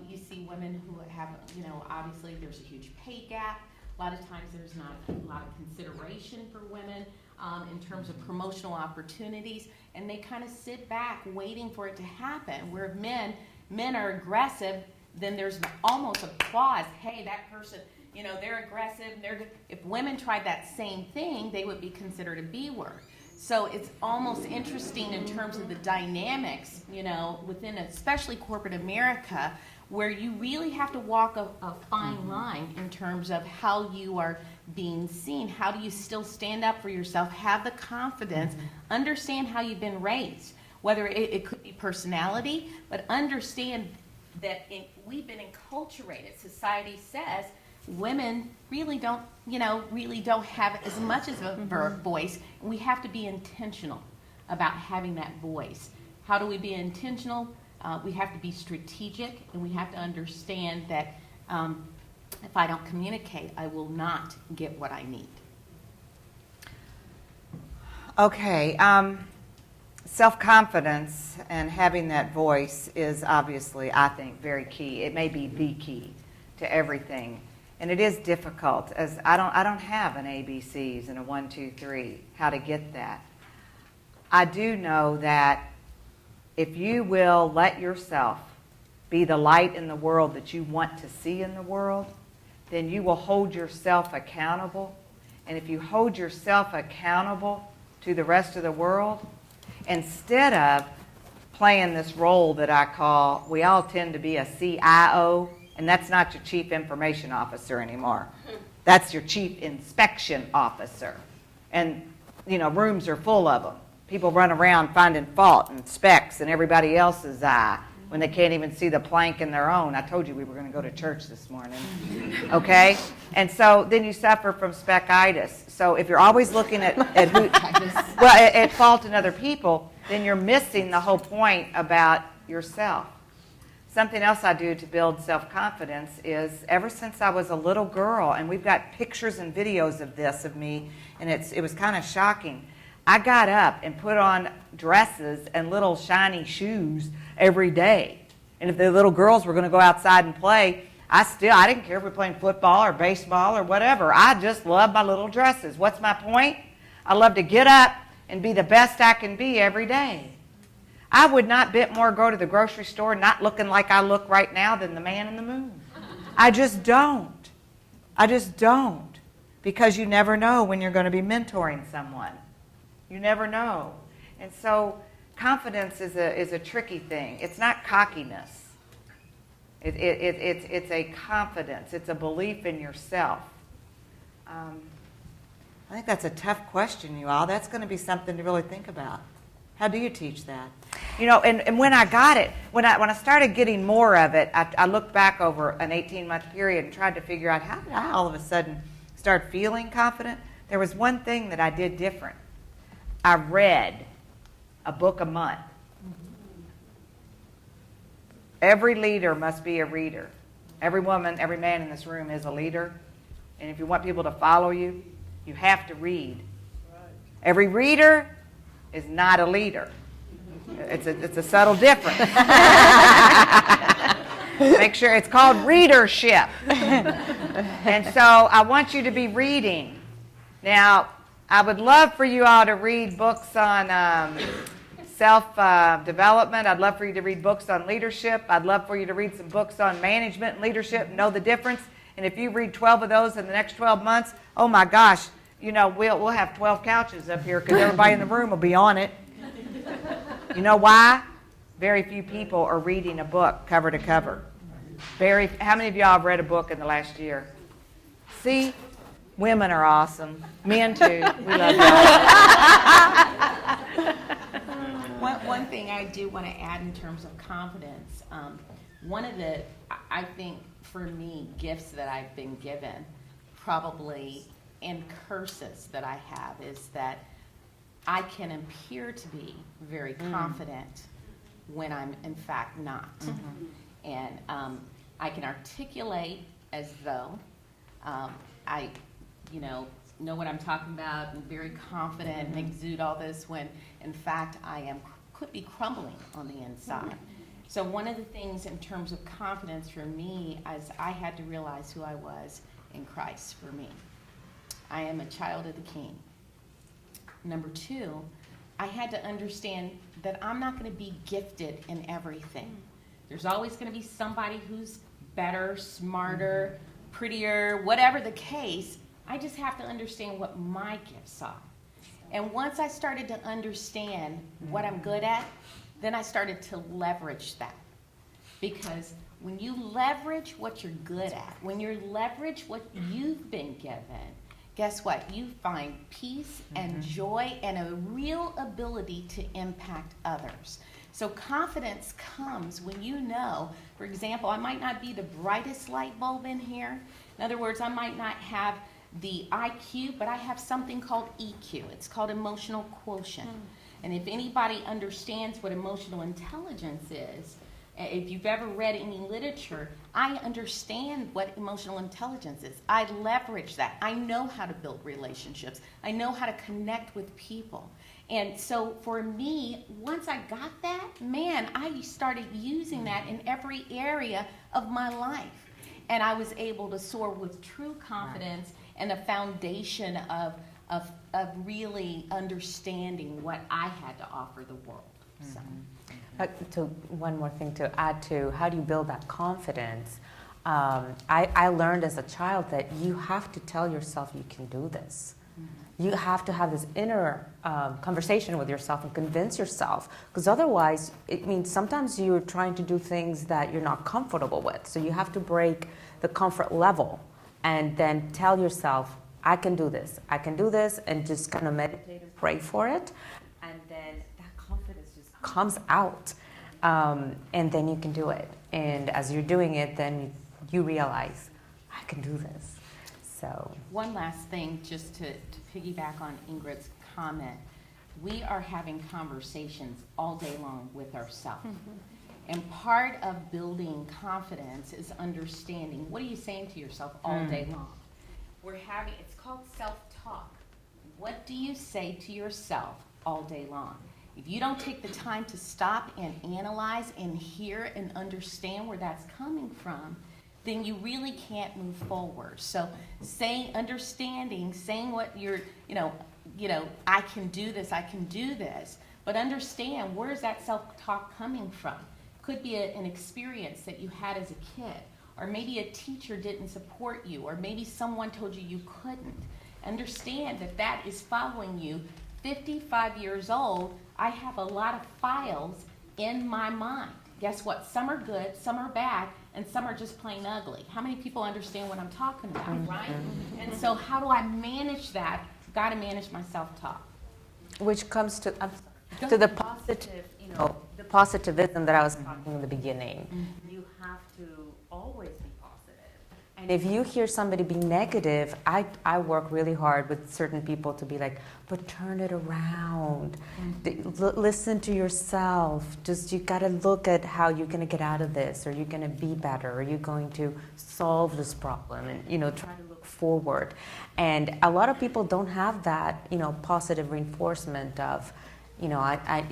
You see women who have, obviously there's a huge pay gap. A lot of times there's not a lot of consideration for women in terms of promotional opportunities, and they kind of sit back waiting for it to happen. Where men are aggressive, then there's almost applause. Hey, that person, they're aggressive. If women tried that same thing, they would be considered a B word. So it's almost interesting in terms of the dynamics, within especially corporate America, where you really have to walk a fine line in terms of how you are being seen. How do you still stand up for yourself, have the confidence, understand how you've been raised, whether it could be personality, but understand that we've been enculturated. Society says women really don't have as much as a voice, and we have to be intentional about having that voice. How do we be intentional? We have to be strategic, and we have to understand that if I don't communicate, I will not get what I need. Okay, self-confidence and having that voice is obviously, I think, very key. It may be the key to everything. And it is difficult, as I don't have an ABCs and a 1, 2, 3, how to get that. I do know that if you will let yourself be the light in the world that you want to see in the world, then you will hold yourself accountable. And if you hold yourself accountable to the rest of the world, instead of playing this role that I call, we all tend to be a CIO, and that's not your chief information officer anymore. That's your chief inspection officer. And, rooms are full of them. People run around finding fault and specks in everybody else's eye when they can't even see the plank in their own. I told you we were going to go to church this morning. Okay? And so then you suffer from speckitis. So if you're always looking at fault in other people, then you're missing the whole point about yourself. Something else I do to build self-confidence is, ever since I was a little girl, and we've got pictures and videos of this of me, and it was kind of shocking. I got up and put on dresses and little shiny shoes every day. And if the little girls were going to go outside and play, I didn't care if we were playing football or baseball or whatever. I just loved my little dresses. What's my point? I love to get up and be the best I can be every day. I would not bit more go to the grocery store not looking like I look right now than the man in the moon. I just don't. Because you never know when you're going to be mentoring someone. You never know. And so confidence is a tricky thing. It's not cockiness. It's a confidence. It's a belief in yourself. I think that's a tough question, you all. That's going to be something to really think about. How do you teach that? And when I got it, when I started getting more of it, I looked back over an 18-month period and tried to figure out, how did I all of a sudden start feeling confident? There was one thing that I did different. I read a book a month. Every leader must be a reader. Every woman, every man in this room is a leader. And if you want people to follow you, you have to read. Every reader is not a leader. It's a subtle difference. Make sure it's called readership. And so I want you to be reading. Now, I would love for you all to read books on self-development. I'd love for you to read books on leadership. I'd love for you to read some books on management and leadership, know the difference. And if you read 12 of those in the next 12 months, oh my gosh, you know, we'll have 12 couches up here because everybody in the room will be on it. You know why? Very few people are reading a book cover to cover. How many of y'all have read a book in the last year? See? Women are awesome. Men too. We love y'all. One thing I do want to add in terms of confidence, one of the, I think for me, gifts that I've been given, probably, and curses that I have, is that I can appear to be very confident when I'm in fact not. And I can articulate as though I know what I'm talking about and very confident and exude all this when in fact could be crumbling on the inside. So one of the things in terms of confidence for me is I had to realize who I was in Christ for me. I am a child of the King. Number two, I had to understand that I'm not going to be gifted in everything. There's always going to be somebody who's better, smarter, prettier, whatever the case. I just have to understand what my gifts are. And once I started to understand what I'm good at, then I started to leverage that. Because when you leverage what you're good at, when you leverage what you've been given, guess what? You find peace and joy and a real ability to impact others. So confidence comes when you know, for example, I might not be the brightest light bulb in here. In other words, I might not have the IQ, but I have something called EQ. It's called emotional quotient. And if anybody understands what emotional intelligence is, if you've ever read any literature, I understand what emotional intelligence is. I leverage that. I know how to build relationships. I know how to connect with people. And so for me, once I got that, man, I started using that in every area of my life. And I was able to soar with true confidence and a foundation of really understanding what I had to offer the world. So. To one more thing to add to how do you build that confidence? I learned as a child that you have to tell yourself you can do this. You have to have this inner conversation with yourself and convince yourself, because otherwise it means sometimes you're trying to do things that you're not comfortable with. So you have to break the comfort level and then tell yourself, I can do this, and just kind of meditate and pray for it. And then that confidence just comes out, and then you can do it. And as you're doing it, then you realize, I can do this. So one last thing, just to piggyback on Ingrid's comment, we are having conversations all day long with ourselves. And part of building confidence is understanding, what are you saying to yourself all day long? It's called self-talk. What do you say to yourself all day long? If you don't take the time to stop and analyze and hear and understand where that's coming from, then you really can't move forward. So saying what you're, I can do this, but understand, where's that self-talk coming from? Could be an experience that you had as a kid, or maybe a teacher didn't support you, or maybe someone told you couldn't. Understand that is following you. 55 years old, I have a lot of files in my mind. Guess what? Some are good, some are bad, and some are just plain ugly. How many people understand what I'm talking about, right? And so how do I manage that? Got to manage my self-talk. which comes to the positive, the positivism that I was talking in the beginning. You have to always be positive. And if you hear somebody be negative, I work really hard with certain people to be like, but turn it around. Listen to yourself. Just, you got to look at how you're going to get out of this. Are you going to be better? Are you going to solve this problem? And, try to look forward. And a lot of people don't have that, positive reinforcement of,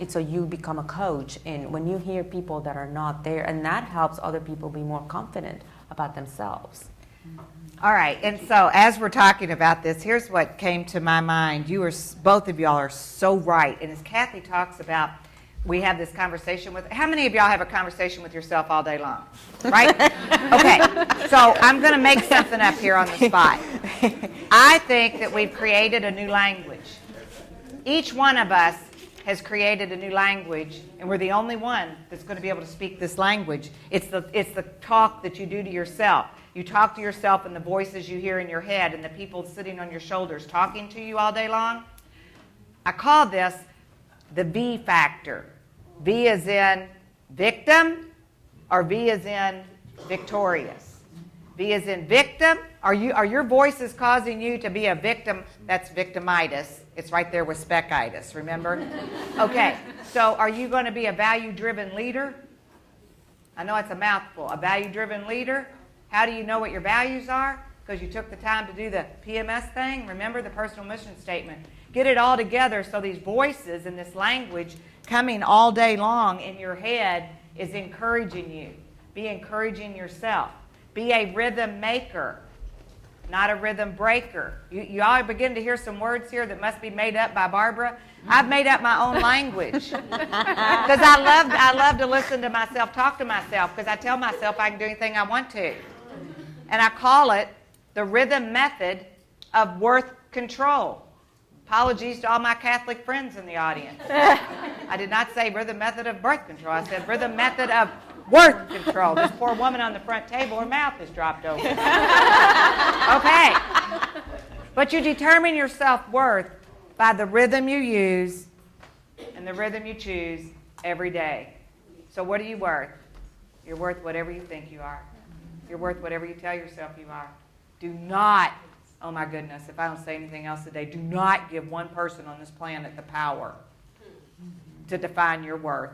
so you become a coach. And when you hear people that are not there, and that helps other people be more confident about themselves. All right, and so as we're talking about this, here's what came to my mind. Both of y'all are so right. And as Kathy talks about, we have this conversation with, how many of y'all have a conversation with yourself all day long? Right? Okay, so I'm going to make something up here on the spot. I think that we've created a new language. Each one of us has created a new language, and we're the only one that's going to be able to speak this language. It's the talk that you do to yourself. You talk to yourself and the voices you hear in your head and the people sitting on your shoulders talking to you all day long. I call this the V factor. V as in victim, or V as in victorious. V as in victim. Are your voices causing you to be a victim? That's victimitis. It's right there with specitis, remember? Okay, so are you going to be a value-driven leader? I know it's a mouthful. A value-driven leader? How do you know what your values are? Because you took the time to do the PMS thing. Remember the personal mission statement. Get it all together so these voices and this language coming all day long in your head is encouraging you. Be encouraging yourself. Be a rhythm maker, not a rhythm breaker. You all begin to hear some words here that must be made up by Barbara. I've made up my own language because I love to listen to myself talk to myself, because I tell myself I can do anything I want to. And I call it the rhythm method of worth control. Apologies to all my Catholic friends in the audience. I did not say rhythm method of birth control. I said rhythm method of worth control. This poor woman on the front table, her mouth is dropped open. Okay. But you determine your self-worth by the rhythm you use and the rhythm you choose every day. So what are you worth? You're worth whatever you think you are. You're worth whatever you tell yourself you are. Do not, oh my goodness, if I don't say anything else today, do not give one person on this planet the power to define your worth.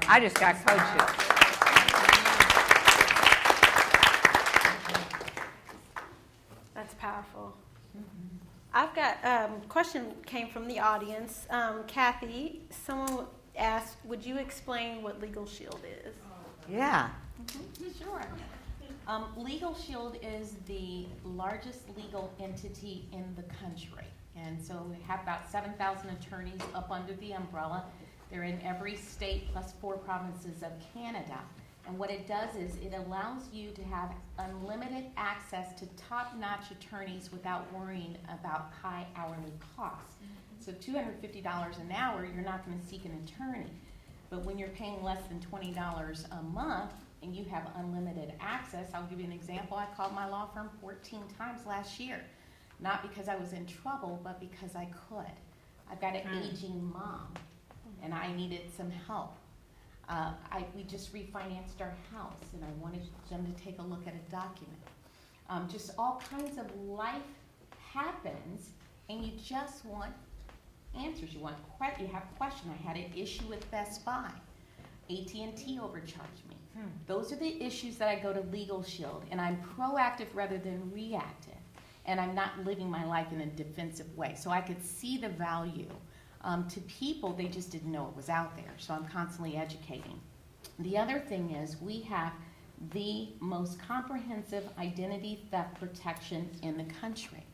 I just got coached. That's powerful. I've got a question came from the audience. Kathy, someone asked, would you explain what Legalshield is? Yeah. Sure. Legalshield is the largest legal entity in the country. And so we have about 7,000 attorneys up under the umbrella. They're in every state plus 4 provinces of Canada. And what it does is it allows you to have unlimited access to top-notch attorneys without worrying about high hourly costs. So $250 an hour, you're not going to seek an attorney. But when you're paying less than $20 a month and you have unlimited access, I'll give you an example. I called my law firm 14 times last year. Not because I was in trouble, but because I could. I've got an aging mom, and I needed some help. We just refinanced our house, and I wanted them to take a look at a document. Just all kinds of life happens, and you just want answers. You have questions. I had an issue with Best Buy. AT&T overcharged me. Those are the issues that I go to Legalshield, and I'm proactive rather than reactive, and I'm not living my life in a defensive way. So I could see the value. To people, they just didn't know it was out there, so I'm constantly educating. The other thing is we have the most comprehensive identity theft protection in the country.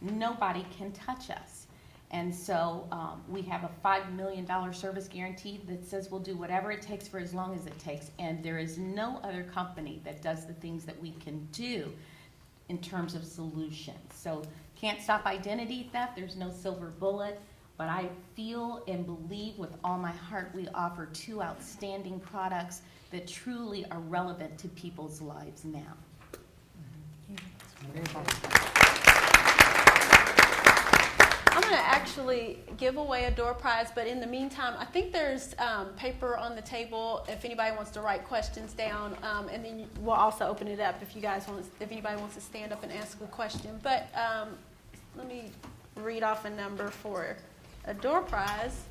Nobody can touch us. And so we have a $5 million service guarantee that says we'll do whatever it takes for as long as it takes, and there is no other company that does the things that we can do in terms of solutions. So can't stop identity theft, there's no silver bullet. But I feel and believe with all my heart we offer 2 outstanding products that truly are relevant to people's lives now. I'm going to actually give away a door prize, but in the meantime, I think there's paper on the table if anybody wants to write questions down, and then we'll also open it up if anybody wants to stand up and ask a question. But let me read off a number for a door prize.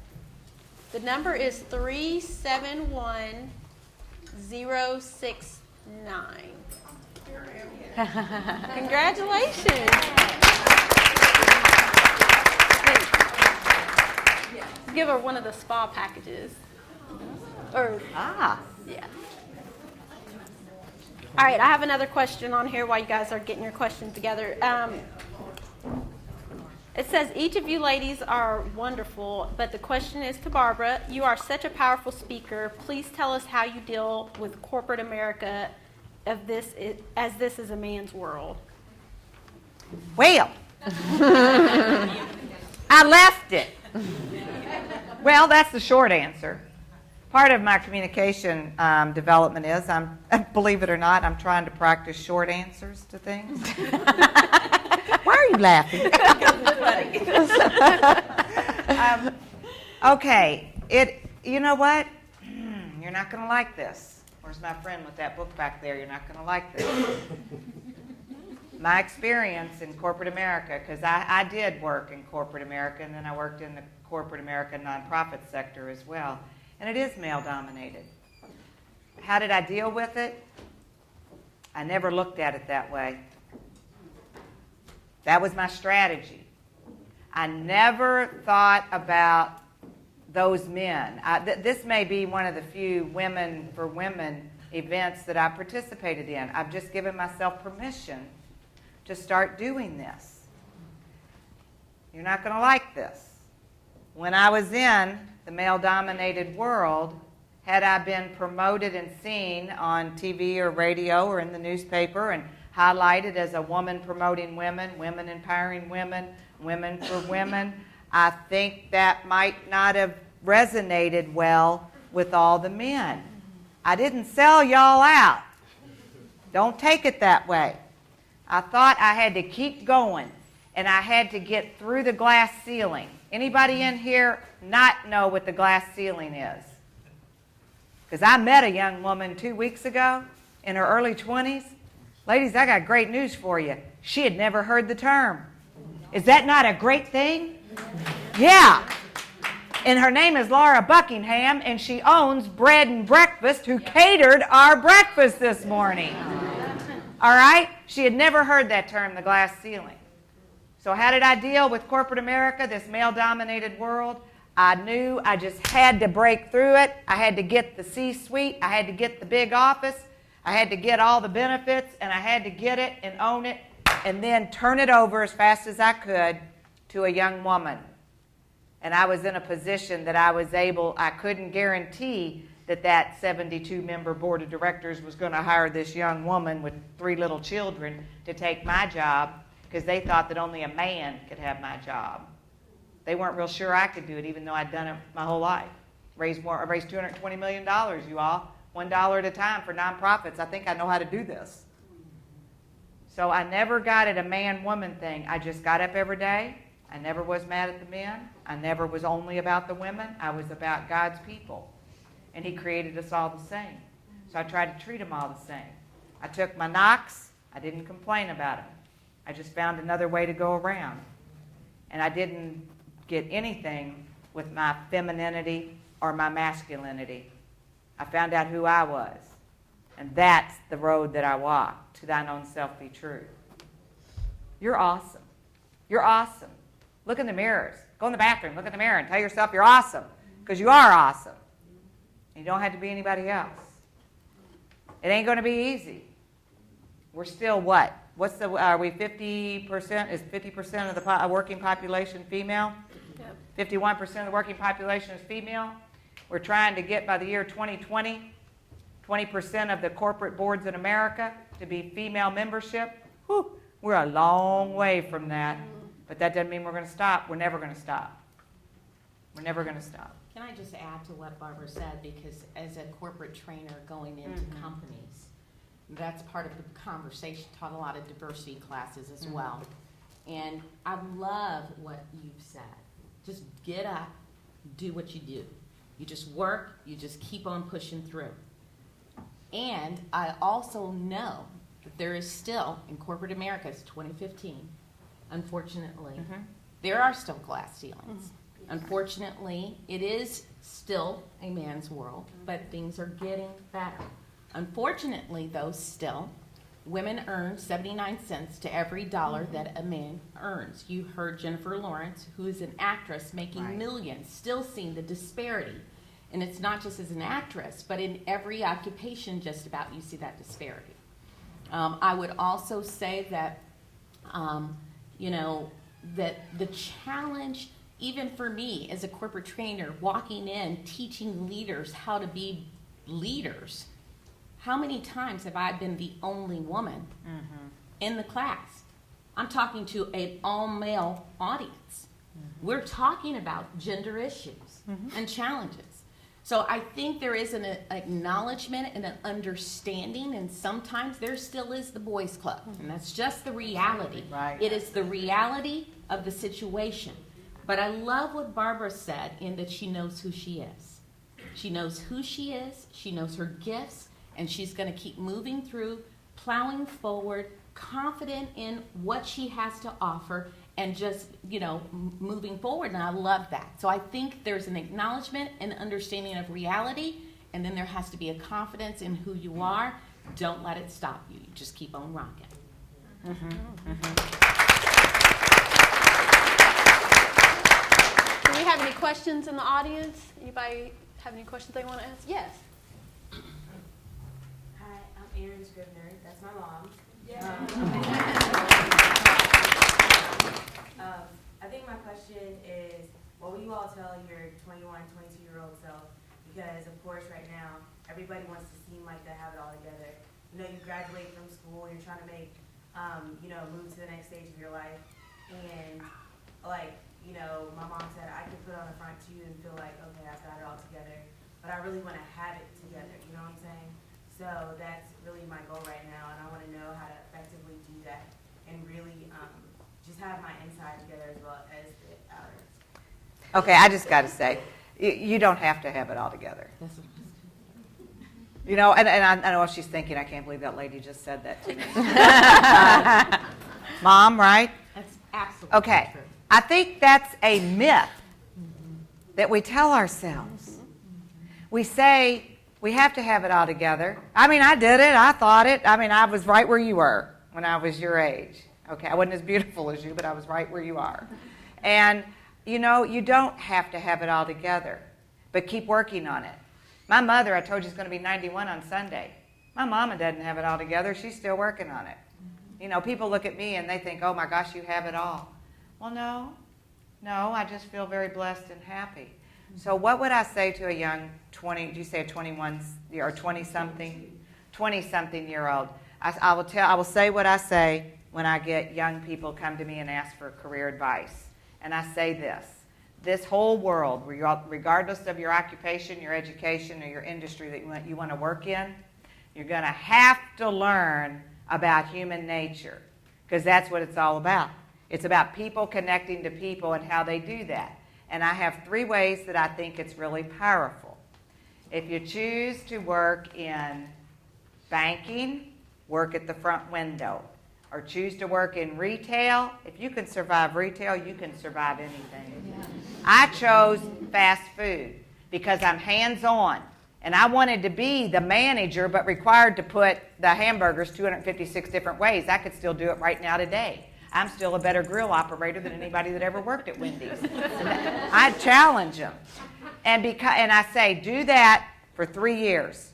The number is 371069. Congratulations. Give her one of the spa packages. Or Ah. yeah. All right, I have another question on here while you guys are getting your questions together. It says, each of you ladies are wonderful, but the question is to Barbara. You are such a powerful speaker. Please tell us how you deal with corporate America as this is a man's world. Well, I left it. Well, that's the short answer. Part of my communication development is, believe it or not, I'm trying to practice short answers to things. Why are you laughing? Okay, you know what? You're not going to like this. Where's my friend with that book back there? You're not going to like this. My experience in corporate America, because I did work in corporate America, and then I worked in the corporate America nonprofit sector as well, and it is male-dominated. How did I deal with it? I never looked at it that way. That was my strategy. I never thought about those men. This may be one of the few women for women events that I participated in. I've just given myself permission to start doing this. You're not going to like this. When I was in the male-dominated world, had I been promoted and seen on TV or radio or in the newspaper and highlighted as a woman promoting women, women empowering women, women for women, I think that might not have resonated well with all the men. I didn't sell y'all out. Don't take it that way. I thought I had to keep going, and I had to get through the glass ceiling. Anybody in here not know what the glass ceiling is? Because I met a young woman 2 weeks ago in her early 20s. Ladies, I got great news for you. She had never heard the term. Is that not a great thing? Yeah. And her name is Laura Buckingham, and she owns Bread and Breakfast, who catered our breakfast this morning. All right? She had never heard that term, the glass ceiling. So how did I deal with corporate America, this male-dominated world? I knew I just had to break through it. I had to get the C-suite. I had to get the big office. I had to get all the benefits, and I had to get it and own it and then turn it over as fast as I could to a young woman. And I was in a position that I couldn't guarantee that 72-member board of directors was going to hire this young woman with 3 little children to take my job, because they thought that only a man could have my job. They weren't real sure I could do it, even though I'd done it my whole life. I raised $220 million, you all, $1 at a time for nonprofits. I think I know how to do this. So I never got it a man-woman thing. I just got up every day. I never was mad at the men. I never was only about the women. I was about God's people. And he created us all the same. So I tried to treat them all the same. I took my knocks. I didn't complain about them. I just found another way to go around. And I didn't get anything with my femininity or my masculinity. I found out who I was. And that's the road that I walk. To thine own self be true. You're awesome. You're awesome. Look in the mirrors. Go in the bathroom. Look in the mirror and tell yourself you're awesome. Because you are awesome. You don't have to be anybody else. It ain't going to be easy. We're still what? Are we 50%? Is 50% of the working population female? Yep. 51% of the working population is female. We're trying to get by the year 2020, 20% of the corporate boards in America to be female membership. Whew, we're a long way from that. But that doesn't mean we're going to stop. We're never going to stop. We're never going to stop. Can I just add to what Barbara said? Because as a corporate trainer going into companies, that's part of the conversation. Taught a lot of diversity classes as well. And I love what you've said. Just get up, do what you do. You just work, you just keep on pushing through. And I also know that there is still, in corporate America, it's 2015, unfortunately, there are still glass ceilings. Unfortunately, it is still a man's world, but things are getting better. Unfortunately, though, still, women earn 79 cents to every dollar that a man earns. You heard Jennifer Lawrence, who is an actress making millions, still seeing the disparity. And it's not just as an actress, but in every occupation just about you see that disparity. I would also say that, you know, that the challenge, even for me as a corporate trainer, walking in, teaching leaders how to be leaders, how many times have I been the only woman in the class? I'm talking to an all-male audience. We're talking about gender issues and challenges. So I think there is an acknowledgement and an understanding, and sometimes there still is the boys' club, and that's just the reality. Right. It is the reality of the situation. But I love what Barbara said in that she knows who she is. She knows who she is, she knows her gifts, and she's going to keep moving through, plowing forward, confident in what she has to offer, and just, you know, moving forward, and I love that. So I think there's an acknowledgement and understanding of reality, and then there has to be a confidence in who you are. Don't let it stop you. You just keep on rocking. Do we have any questions in the audience? Anybody have any questions they want to ask? Yes. Hi, I'm Erin Scrivner. That's my mom. I think my question is, what will you all tell your 21, 22-year-old self? Because, of course, right now, everybody wants to seem like they have it all together. You know, you graduate from school, you're trying to make, you know, move to the next stage of your life. And, like, you know, my mom said, I could put on the front to you and feel like, okay, I've got it all together. But I really want to have it together, you know what I'm saying? So that's really my goal right now, and I want to know how to effectively do that and really just have my inside together as well as the outer. Okay, I just got to say, you don't have to have it all together. You know, and I know what she's thinking. I can't believe that lady just said that to me. Mom, right? That's absolutely Okay. true. I think that's a myth that we tell ourselves. We say we have to have it all together. I mean, I did it. I thought it. I mean, I was right where you were when I was your age. Okay, I wasn't as beautiful as you, but I was right where you are. And, you know, you don't have to have it all together, but keep working on it. My mother, I told you, is going to be 91 on Sunday. My mama doesn't have it all together. She's still working on it. You know, people look at me and they think, oh, my gosh, you have it all. Well, no, I just feel very blessed and happy. So what would I say to a young 20, did you say a 21 or 20-something year old? I will say what I say when I get young people come to me and ask for career advice. And I say this whole world, regardless of your occupation, your education, or your industry that you want to work in, you're going to have to learn about human nature, because that's what it's all about. It's about people connecting to people and how they do that. And I have 3 ways that I think it's really powerful. If you choose to work in banking, work at the front window. Or choose to work in retail. If you can survive retail, you can survive anything. I chose fast food because I'm hands-on. And I wanted to be the manager, but required to put the hamburgers 256 different ways. I could still do it right now today. I'm still a better grill operator than anybody that ever worked at Wendy's. I challenge them. And I say, do that for 3 years.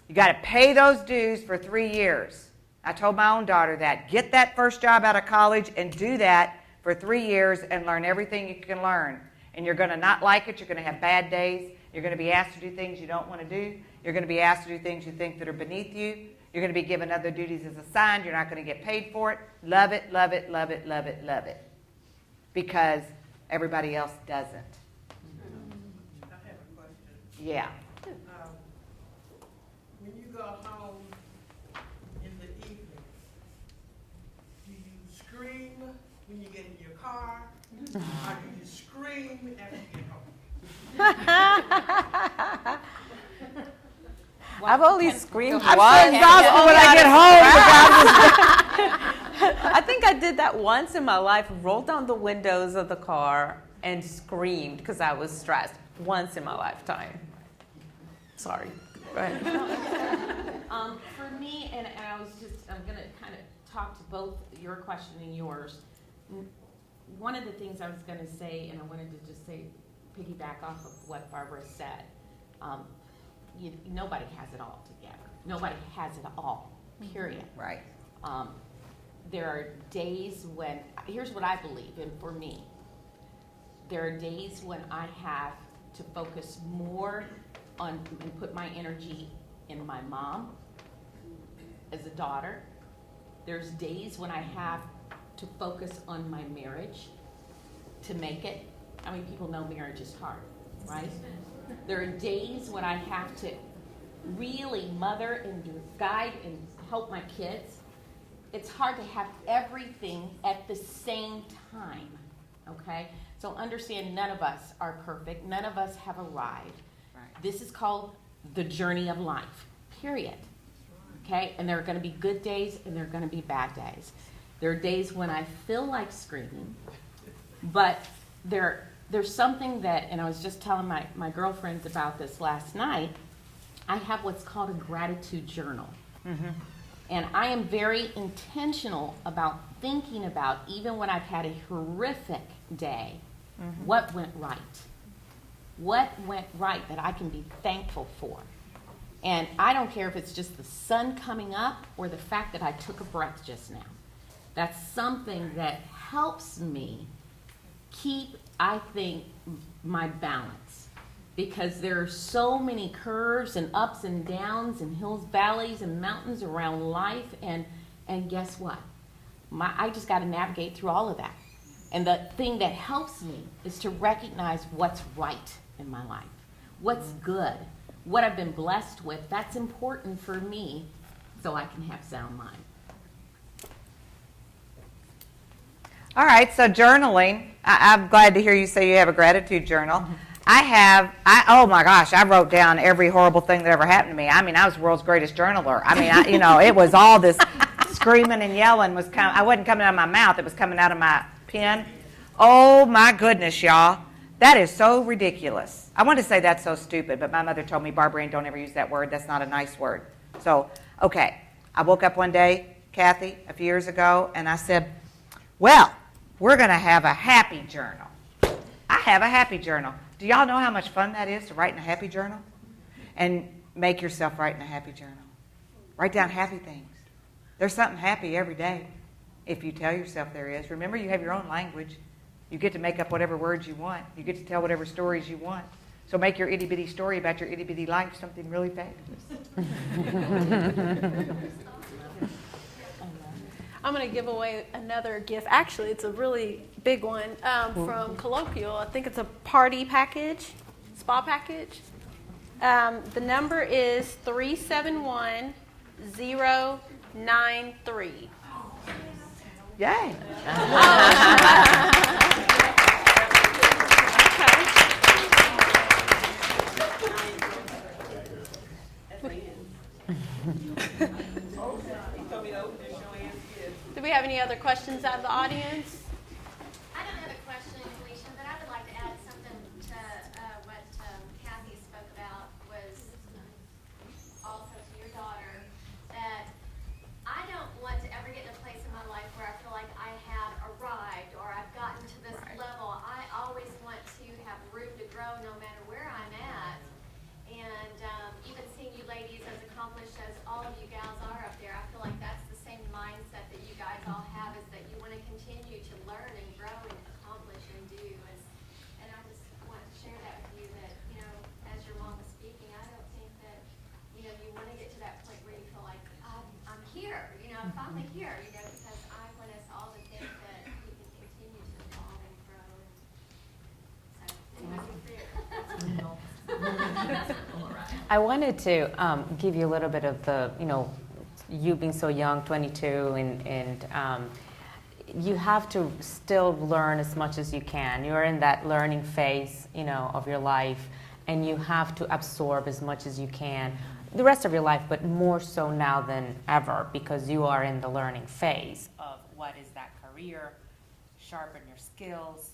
You got to pay those dues for 3 years. I told my own daughter that. Get that first job out of college and do that for 3 years and learn everything you can learn. And you're going to not like it. You're going to have bad days. You're going to be asked to do things you don't want to do. You're going to be asked to do things you think that are beneath you. You're going to be given other duties as assigned. You're not going to get paid for it. Love it, love it, love it, love it, love it. Because everybody else doesn't. I have a question. Yeah. When you go home in the evening, do you scream when you get in your car? Or do you scream after you get home? I've only screamed I'm once. so exhausted when I get home. I think I did that once in my life. Rolled down the windows of the car and screamed because I was stressed. Once in my lifetime. Sorry. Go ahead. For me, and I'm going to kind of talk to both your question and yours. One of the things I was going to say, and I wanted to just say, piggyback off of what Barbara said, nobody has it all together. Nobody has it all. period. Right. There are days when, here's what I believe, and for me, there are days when I have to focus more on and put my energy in my mom as a daughter. There's days when I have to focus on my marriage to make it. I mean, people know marriage is hard, right? There are days when I have to really mother and guide and help my kids. It's hard to have everything at the same time, okay? So understand, none of us are perfect. None of us have arrived. Right. This is called the journey of life, period. Okay? And there are going to be good days and there are going to be bad days. There are days when I feel like screaming, but there's something that, and I was just telling my girlfriends about this last night, I have what's called a gratitude journal. Mm-hmm. And I am very intentional about thinking about, even when I've had a horrific day, what went right? What went right that I can be thankful for? And I don't care if it's just the sun coming up or the fact that I took a breath just now. That's something that helps me keep, I think, my balance. Because there are so many curves and ups and downs and hills, valleys, and mountains around life. And guess what? I just got to navigate through all of that. And the thing that helps me is to recognize what's right in my life, what's good, what I've been blessed with. That's important for me so I can have sound mind. All right, so journaling. I'm glad to hear you say you have a gratitude journal. Oh my gosh, I wrote down every horrible thing that ever happened to me. I mean, I was the world's greatest journaler. I mean, it was all this screaming and yelling I wasn't coming out of my mouth, it was coming out of my pen. Oh my goodness, y'all. That is so ridiculous. I wanted to say that's so stupid, but my mother told me, Barbara Ann, don't ever use that word. That's not a nice word. So, okay, I woke up one day, Kathy, a few years ago, and I said, well, we're going to have a happy journal. I have a happy journal. Do y'all know how much fun that is to write in a happy journal? And make yourself write in a happy journal. Write down happy things. There's something happy every day if you tell yourself there is. Remember, you have your own language. You get to make up whatever words you want. You get to tell whatever stories you want. So make your itty-bitty story about your itty-bitty life something really fabulous. I'm going to give away another gift. Actually, it's a really big one from Colloquial. I think it's a party package, spa package. The number is 371093. Yay. Do we have any other questions out of the audience? I don't have a question, Alicia, but I would like to add something to what Kathy spoke about, was also to your daughter, that I don't want to ever get in a place in my life where I feel like I have arrived or I've gotten to this level. I always want to have room to grow no matter where I'm at. And even seeing you ladies as accomplished as all of you gals are up there, I feel like that's the same mindset that you guys all have, is that you want to continue to learn and grow and accomplish and do. And I just want to share that with you, that, as your mom was speaking, I don't think that, you want to get to that point where you feel like, I'm here, I'm finally here, because I want us all to think that we can continue to evolve and grow. And so, anyway, I wanted to give you a little bit of the, you being so young, 22, and you have to still learn as much as you can. You're in that learning phase, of your life, and you have to absorb as much as you can the rest of your life, but more so now than ever, because you are in the learning phase of what is that career, sharpen your skills,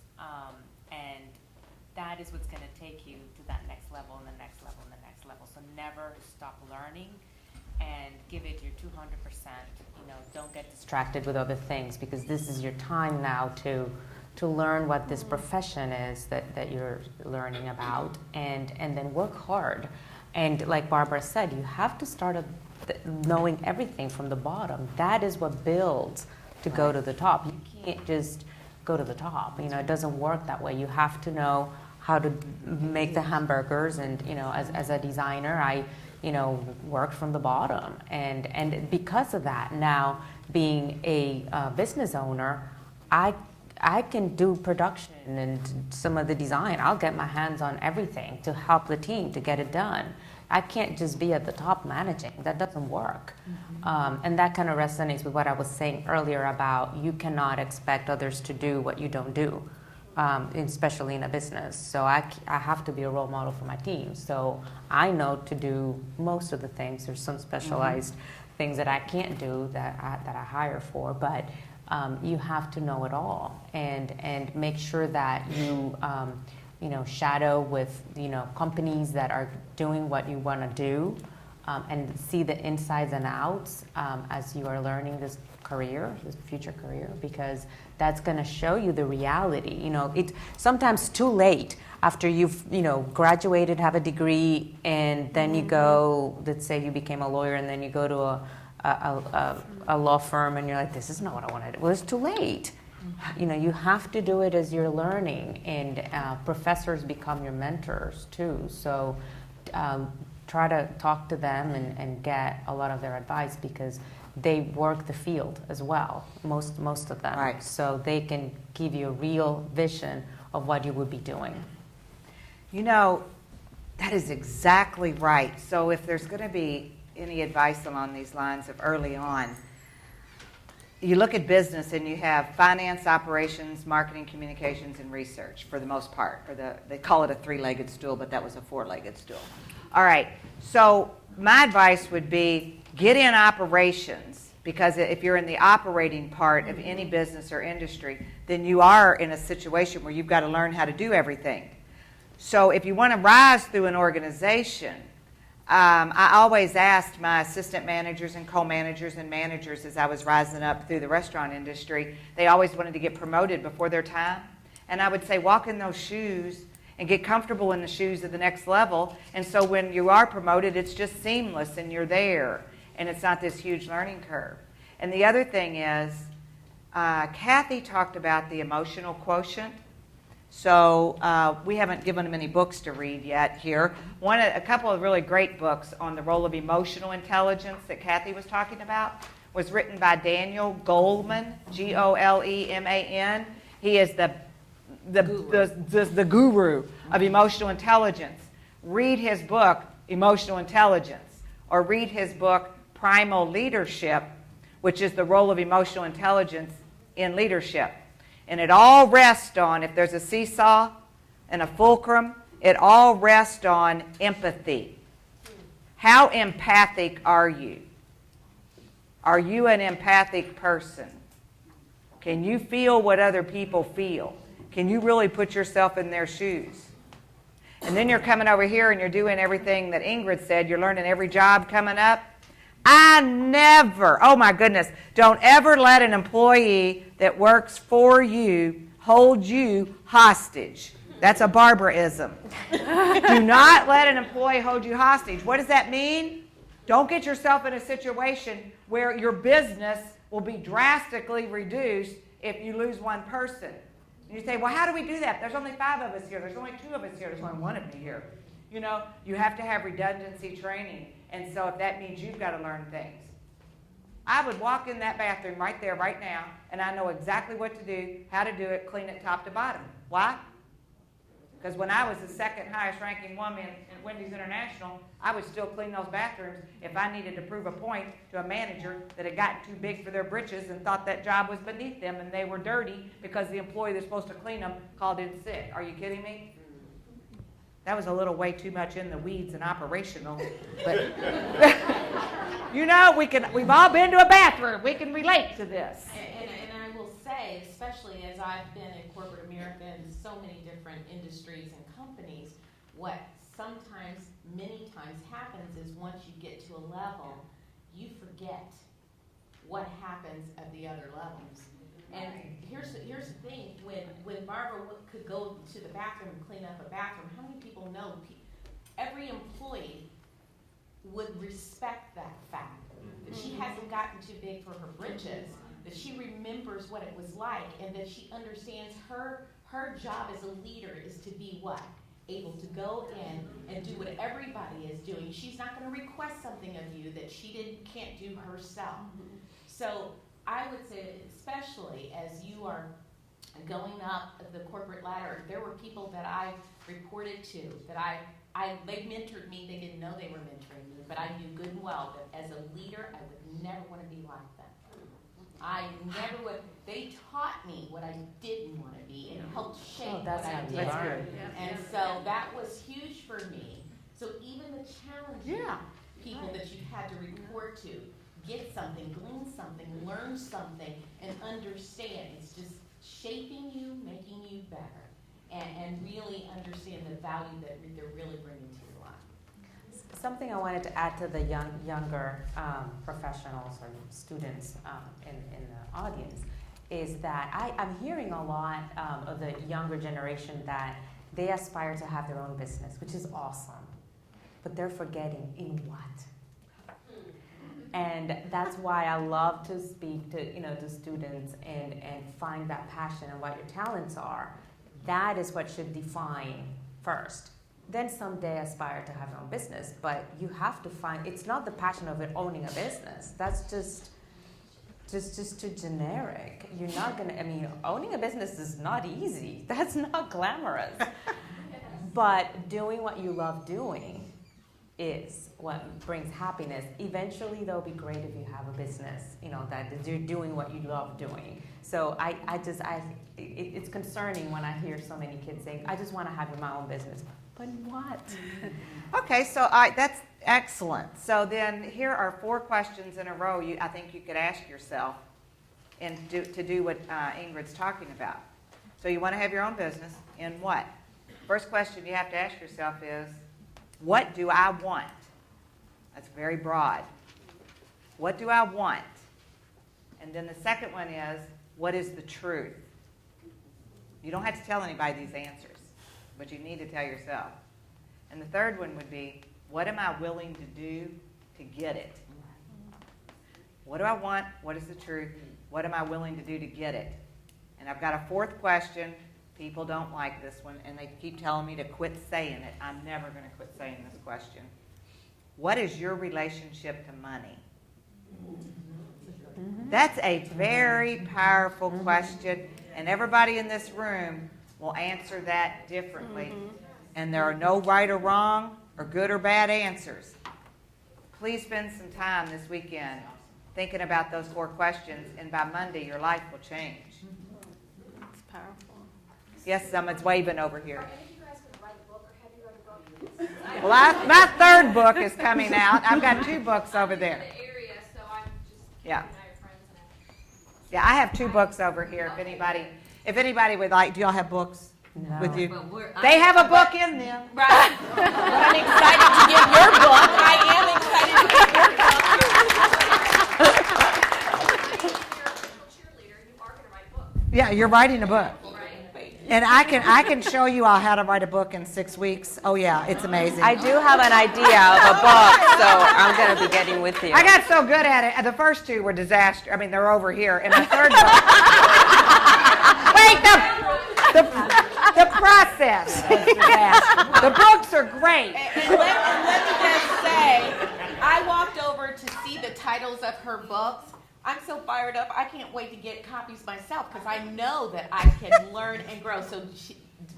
and that is what's going to take you to that next level and the next level and the next level. So never stop learning and give it your 200%. Don't get distracted with other things, because this is your time now to learn what this profession is that you're learning about, and then work hard. And like Barbara said, you have to start knowing everything from the bottom. That is what builds to go to the top. You can't just go to the top. It doesn't work that way. You have to know how to make the hamburgers, and as a designer, I worked from the bottom, and because of that, now being a business owner, I can do production and some of the design. I'll get my hands on everything to help the team to get it done. I can't just be at the top managing. That doesn't work. And that kind of resonates with what I was saying earlier about you cannot expect others to do what you don't do, especially in a business. So I have to be a role model for my team. So I know to do most of the things. There's some specialized things that I can't do that I hire for, but you have to know it all, and make sure that you shadow with companies that are doing what you want to do, and see the insides and outs as you are learning this future career, because that's going to show you the reality. It's sometimes too late after you've graduated, have a degree, and then you go. Let's say you became a lawyer, and then you go to a law firm, and you're like, this is not what I want to do. Well, it's too late. You have to do it as you're learning, and professors become your mentors too. So try to talk to them and get a lot of their advice, because they work the field as well, most of them. Right. So they can give you a real vision of what you would be doing. That is exactly right. So if there's going to be any advice along these lines of early on, you look at business and you have finance, operations, marketing, communications, and research for the most part. Or they call it a three-legged stool, but that was a four-legged stool. All right, so my advice would be get in operations, because if you're in the operating part of any business or industry, then you are in a situation where you've got to learn how to do everything. So if you want to rise through an organization, I always asked my assistant managers and co-managers and managers as I was rising up through the restaurant industry, they always wanted to get promoted before their time. And I would say, walk in those shoes and get comfortable in the shoes of the next level. And so when you are promoted, it's just seamless and you're there. And it's not this huge learning curve. And the other thing is, Kathy talked about the emotional quotient. So we haven't given them any books to read yet here. A couple of really great books on the role of emotional intelligence that Kathy was talking about was written by Daniel Goleman, Goleman. He is the guru of emotional intelligence. Read his book, Emotional Intelligence, or read his book, Primal Leadership, which is the role of emotional intelligence in leadership. And it all rests on, if there's a seesaw and a fulcrum, it all rests on empathy. How empathic are you? Are you an empathic person? Can you feel what other people feel? Can you really put yourself in their shoes? And then you're coming over here and you're doing everything that Ingrid said. You're learning every job coming up. Oh my goodness, don't ever let an employee that works for you hold you hostage. That's a Barbara-ism. Do not let an employee hold you hostage. What does that mean? Don't get yourself in a situation where your business will be drastically reduced if you lose one person. And you say, well, how do we do that? There's only 5 of us here. There's only 2 of us here. There's only 1 of me here. You have to have redundancy training. And so if that means you've got to learn things. I would walk in that bathroom right there, right now, and I know exactly what to do, how to do it, clean it top to bottom. Why? Because when I was the second highest ranking woman at Wendy's International, I would still clean those bathrooms if I needed to prove a point to a manager that had gotten too big for their britches and thought that job was beneath them and they were dirty because the employee that's supposed to clean them called in sick. Are you kidding me? That was a little way too much in the weeds and operational. But we've all been to a bathroom. We can relate to this. And I will say, especially as I've been in corporate America and so many different industries and companies, what sometimes, many times happens is once you get to a level, you forget what happens at the other levels. And here's the thing, when Barbara could go to the bathroom and clean up a bathroom, how many people know every employee would respect that fact? that she hasn't gotten too big for her britches, that she remembers what it was like, and that she understands her job as a leader is to be what? Able to go in and do what everybody is doing. She's not going to request something of you that she can't do herself. So I would say, especially as you are going up the corporate ladder, there were people that I reported to that they mentored me. They didn't know they were mentoring me, but I knew good and well that as a leader, I would never want to be like them. I never would. They taught me what I didn't want to be and helped shape what I did. That's good. And so that was huge for me. So even the challenging people that you had to report to, get something, glean something, learn something, and understand. It's just shaping you, making you better, and really understand the value that they're really bringing to your life. Something I wanted to add to the younger professionals or students in the audience is that I'm hearing a lot of the younger generation that they aspire to have their own business, which is awesome, but they're forgetting in what. And that's why I love to speak to students and find that passion and what your talents are. That is what should define first. Then someday aspire to have your own business, but you have to find, it's not the passion of it owning a business. That's just too generic. You're not gonna, owning a business is not easy. That's not glamorous. But doing what you love doing is what brings happiness. Eventually, that'll be great if you have a business, that you're doing what you love doing. So it's concerning when I hear so many kids saying, I just want to have my own business. But what? Okay, so that's excellent. So then here are 4 questions in a row I think you could ask yourself and to do what Ingrid's talking about. So you want to have your own business in what? First question you have to ask yourself is, what do I want? That's very broad. What do I want? And then the second one is, what is the truth? You don't have to tell anybody these answers, but you need to tell yourself. And the third one would be, what am I willing to do to get it? What do I want? What is the truth? What am I willing to do to get it? And I've got a 4th question. People don't like this one, and they keep telling me to quit saying it. I'm never going to quit saying this question. What is your relationship to money? That's a very powerful question, and everybody in this room will answer that differently. And there are no right or wrong or good or bad answers. Please spend some time this weekend thinking about those 4 questions, and by Monday, your life will change. It's powerful. Yes, someone's waving over here. Are any of you guys going to write a book, or have you read a book? Well, my 3rd book is coming out. I've got 2 books over there. The area, so I'm just Yeah. keeping an eye on friends. Yeah, I have 2 books over here. If anybody would like, do y'all have books with you? They have a book in them. Right. But I'm excited to get your book. I am excited to get your book. You're a official cheerleader. You are going to write a book, Yeah, you're writing a book. right? And I can show you all how to write a book in 6 weeks. Oh yeah, it's amazing. I do have an idea of a book, so I'm going to be getting with you. I got so good at it. The first 2 were disaster. They're over here. And my 3rd book. Wait, the process was disaster. The books are great. And let me just say, I walked over to see the titles of her books. I'm so fired up. I can't wait to get copies myself because I know that I can learn and grow. So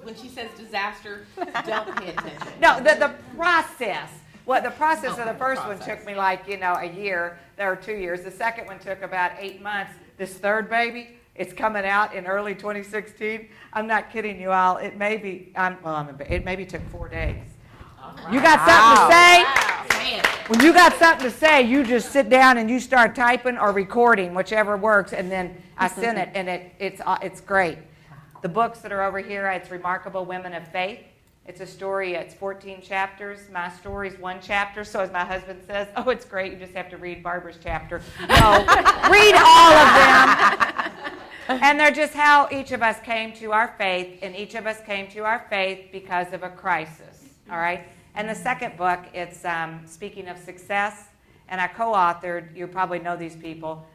when she says disaster, don't pay attention. No, the process. Well, the process of the first one took me like, a year or 2 years. The second one took about 8 months. This 3rd baby, it's coming out in early 2016. I'm not kidding you all. It maybe took 4 days. You got something to say? Wow. When you got something to say, you just sit down and you start typing or recording, whichever works, and then I send it, and it's great. The books that are over here, it's Remarkable Women of Faith. It's a story, it's 14 chapters. My story's 1 chapter, so as my husband says, oh, it's great, you just have to read Barbara's chapter. No, read all of them. And they're just how each of us came to our faith, and each of us came to our faith because of a crisis, all right? And the second book, it's Speaking of Success, and I co-authored, you probably know these people,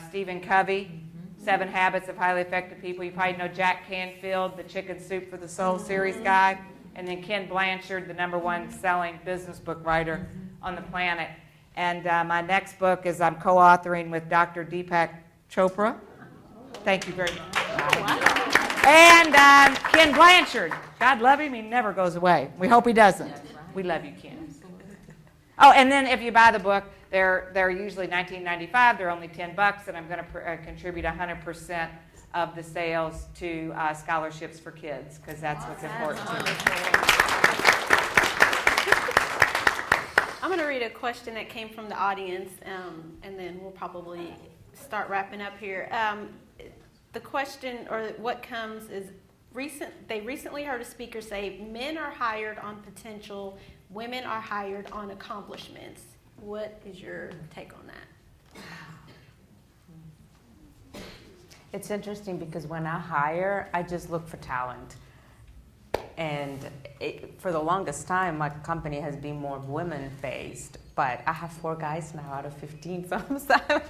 Stephen Covey, 7 Habits of Highly Effective People. You probably know Jack Canfield, the Chicken Soup for the Soul series guy, and then Ken Blanchard, the #1 selling business book writer on the planet. And my next book is I'm co-authoring with Dr. Deepak Chopra. Thank you very much. And Ken Blanchard. God love him, he never goes away. We hope he doesn't. We love you, Ken. Oh, and then if you buy the book, they're usually $19.95. They're only $10, and I'm going to contribute 100% of the sales to scholarships for kids, because that's what's important to me. I'm going to read a question that came from the audience, and then we'll probably start wrapping up here. The question, or what comes, is they recently heard a speaker say men are hired on potential, women are hired on accomplishments. What is your take on that? It's interesting because when I hire, I just look for talent. And for the longest time, my company has been more women-based. But I have 4 guys now out of 15, so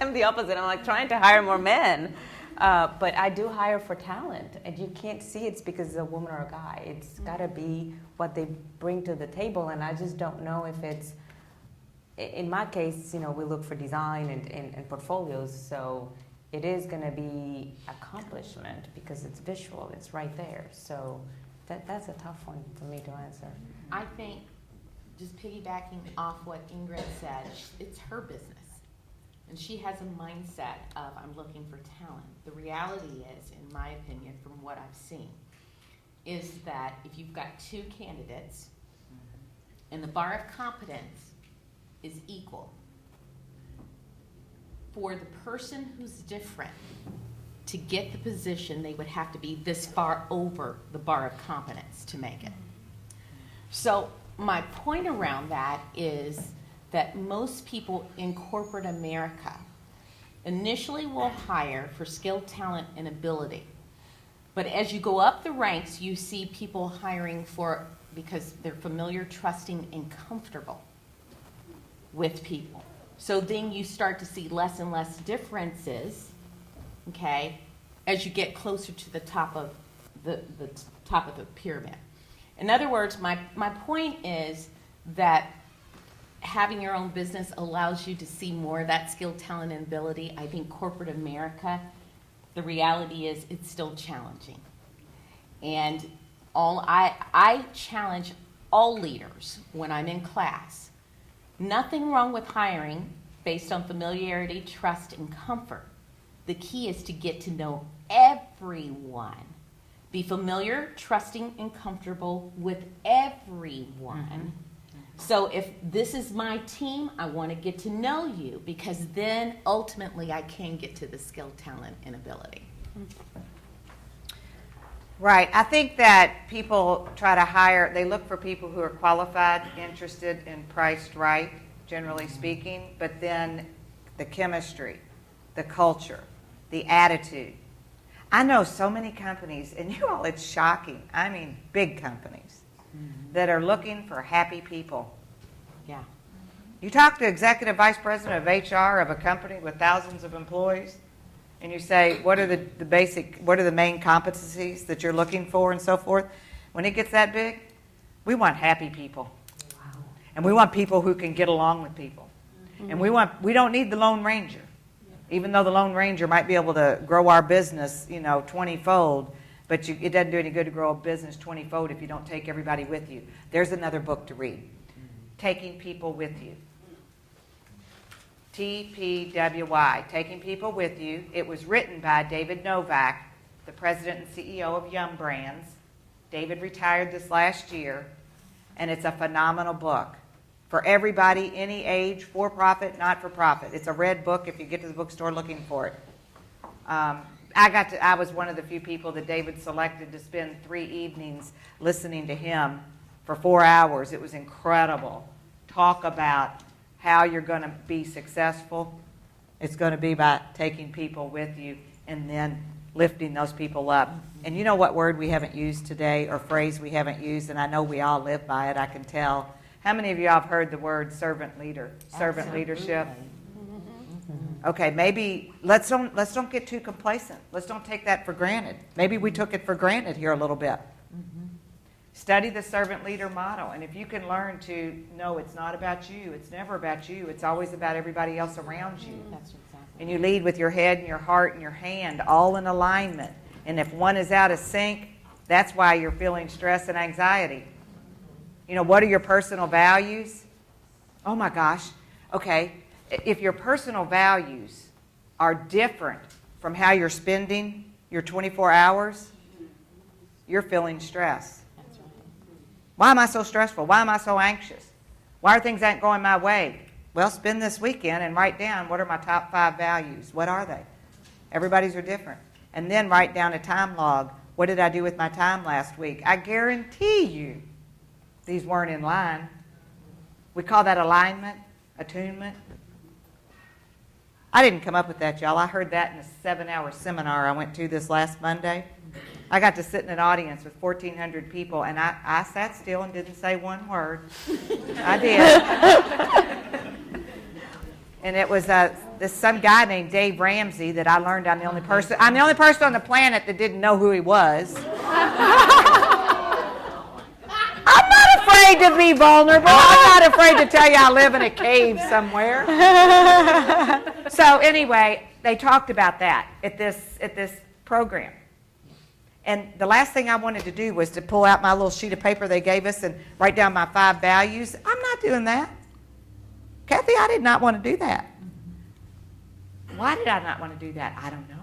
I'm the opposite. I'm like trying to hire more men. But I do hire for talent. And you can't see it's because it's a woman or a guy. It's got to be what they bring to the table. And I just don't know if it's, in my case, we look for design and portfolios. So it is going to be accomplishment because it's visual. It's right there. So that's a tough one for me to answer. I think, just piggybacking off what Ingrid said, it's her business. And she has a mindset of, I'm looking for talent. The reality is, in my opinion, from what I've seen, is that if you've got 2 candidates and the bar of competence is equal, for the person who's different to get the position, they would have to be this far over the bar of competence to make it. So my point around that is that most people in corporate America initially will hire for skill, talent, and ability. But as you go up the ranks, you see people hiring for, because they're familiar, trusting, and comfortable with people. So then you start to see less and less differences, okay, as you get closer to the top of the top of the pyramid. In other words, my point is that having your own business allows you to see more of that skill, talent, and ability. I think corporate America, the reality is it's still challenging. And I challenge all leaders when I'm in class. Nothing wrong with hiring based on familiarity, trust, and comfort. The key is to get to know everyone. Be familiar, trusting, and comfortable with everyone. Mm-hmm. So if this is my team, I want to get to know you, because then ultimately I can get to the skill, talent, and ability. Right. I think that people try to hire, they look for people who are qualified, interested, and priced right, generally speaking, but then the chemistry, the culture, the attitude. I know so many companies, and you all, it's shocking. I mean, big companies that are looking for happy people. Yeah. You talk to executive vice president of HR of a company with thousands of employees, and you say, what are the main competencies that you're looking for and so forth? When it gets that big, we want happy people. Wow. And we want people who can get along with people. Mm-hmm. And we don't need the Lone Ranger. Even though the Lone Ranger might be able to grow our business, 20-fold, but it doesn't do any good to grow a business 20-fold if you don't take everybody with you. There's another book to read. Taking People With You. TPWY, Taking People With You. It was written by David Novak, the president and CEO of Yum Brands. David retired this last year, and it's a phenomenal book for everybody, any age, for-profit, not-for-profit. It's a red book if you get to the bookstore looking for it. I was one of the few people that David selected to spend 3 evenings listening to him for 4 hours. It was incredible. Talk about how you're going to be successful. It's going to be by taking people with you and then lifting those people up. And you know what word we haven't used today, or phrase we haven't used, and I know we all live by it, I can tell. How many of you have heard the word servant leader, servant leadership? Okay, maybe let's don't get too complacent. Let's don't take that for granted. Maybe we took it for granted here a little bit. Study the servant leader model, and if you can learn to know it's not about you, it's never about you, it's always about everybody else around you. That's exactly. And you lead with your head and your heart and your hand, all in alignment. And if one is out of sync, that's why you're feeling stress and anxiety. You know, what are your personal values? Oh my gosh. Okay, if your personal values are different from how you're spending your 24 hours, you're feeling stress. Why am I so stressful? Why am I so anxious? Why are things not going my way? Well, spend this weekend and write down what are my top 5 values. What are they? Everybody's are different. And then write down a time log. What did I do with my time last week? I guarantee you these weren't in line. We call that alignment, attunement. I didn't come up with that, y'all. I heard that in a 7-hour seminar I went to this last Monday. I got to sit in an audience with 1,400 people, and I sat still and didn't say one word. I did. And it was some guy named Dave Ramsey that I learned I'm the only person on the planet that didn't know who he was. I'm not afraid to be vulnerable. I'm not afraid to tell you I live in a cave somewhere. So anyway, they talked about that at this program. And the last thing I wanted to do was to pull out my little sheet of paper they gave us and write down my 5 values. I'm not doing that. Kathy, I did not want to do that. Why did I not want to do that? I don't know.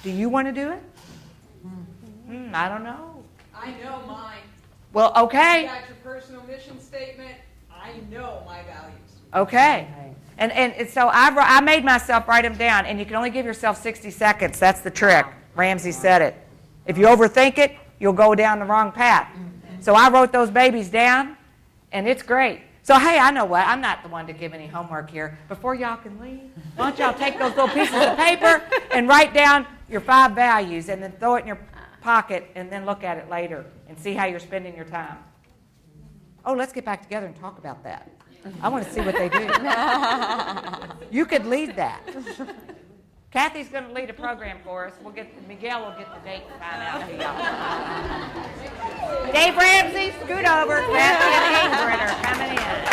Do you want to do it? I don't know. I know mine. Well, okay. You got your personal mission statement. I know my values. Okay. And so I made myself write them down, and you can only give yourself 60 seconds. That's the trick. Ramsey said it. If you overthink it, you'll go down the wrong path. So I wrote those babies down, and it's great. So, hey, I know what. I'm not the one to give any homework here. Before y'all can leave, why don't y'all take those little pieces of paper and write down your 5 values and then throw it in your pocket and then look at it later and see how you're spending your time. Oh, let's get back together and talk about that. I want to see what they do. You could lead that. Kathy's going to lead a program for us. Miguel will get the date and find out to y'all. Dave Ramsey, scoot over. Kathy and Ingrid are coming in.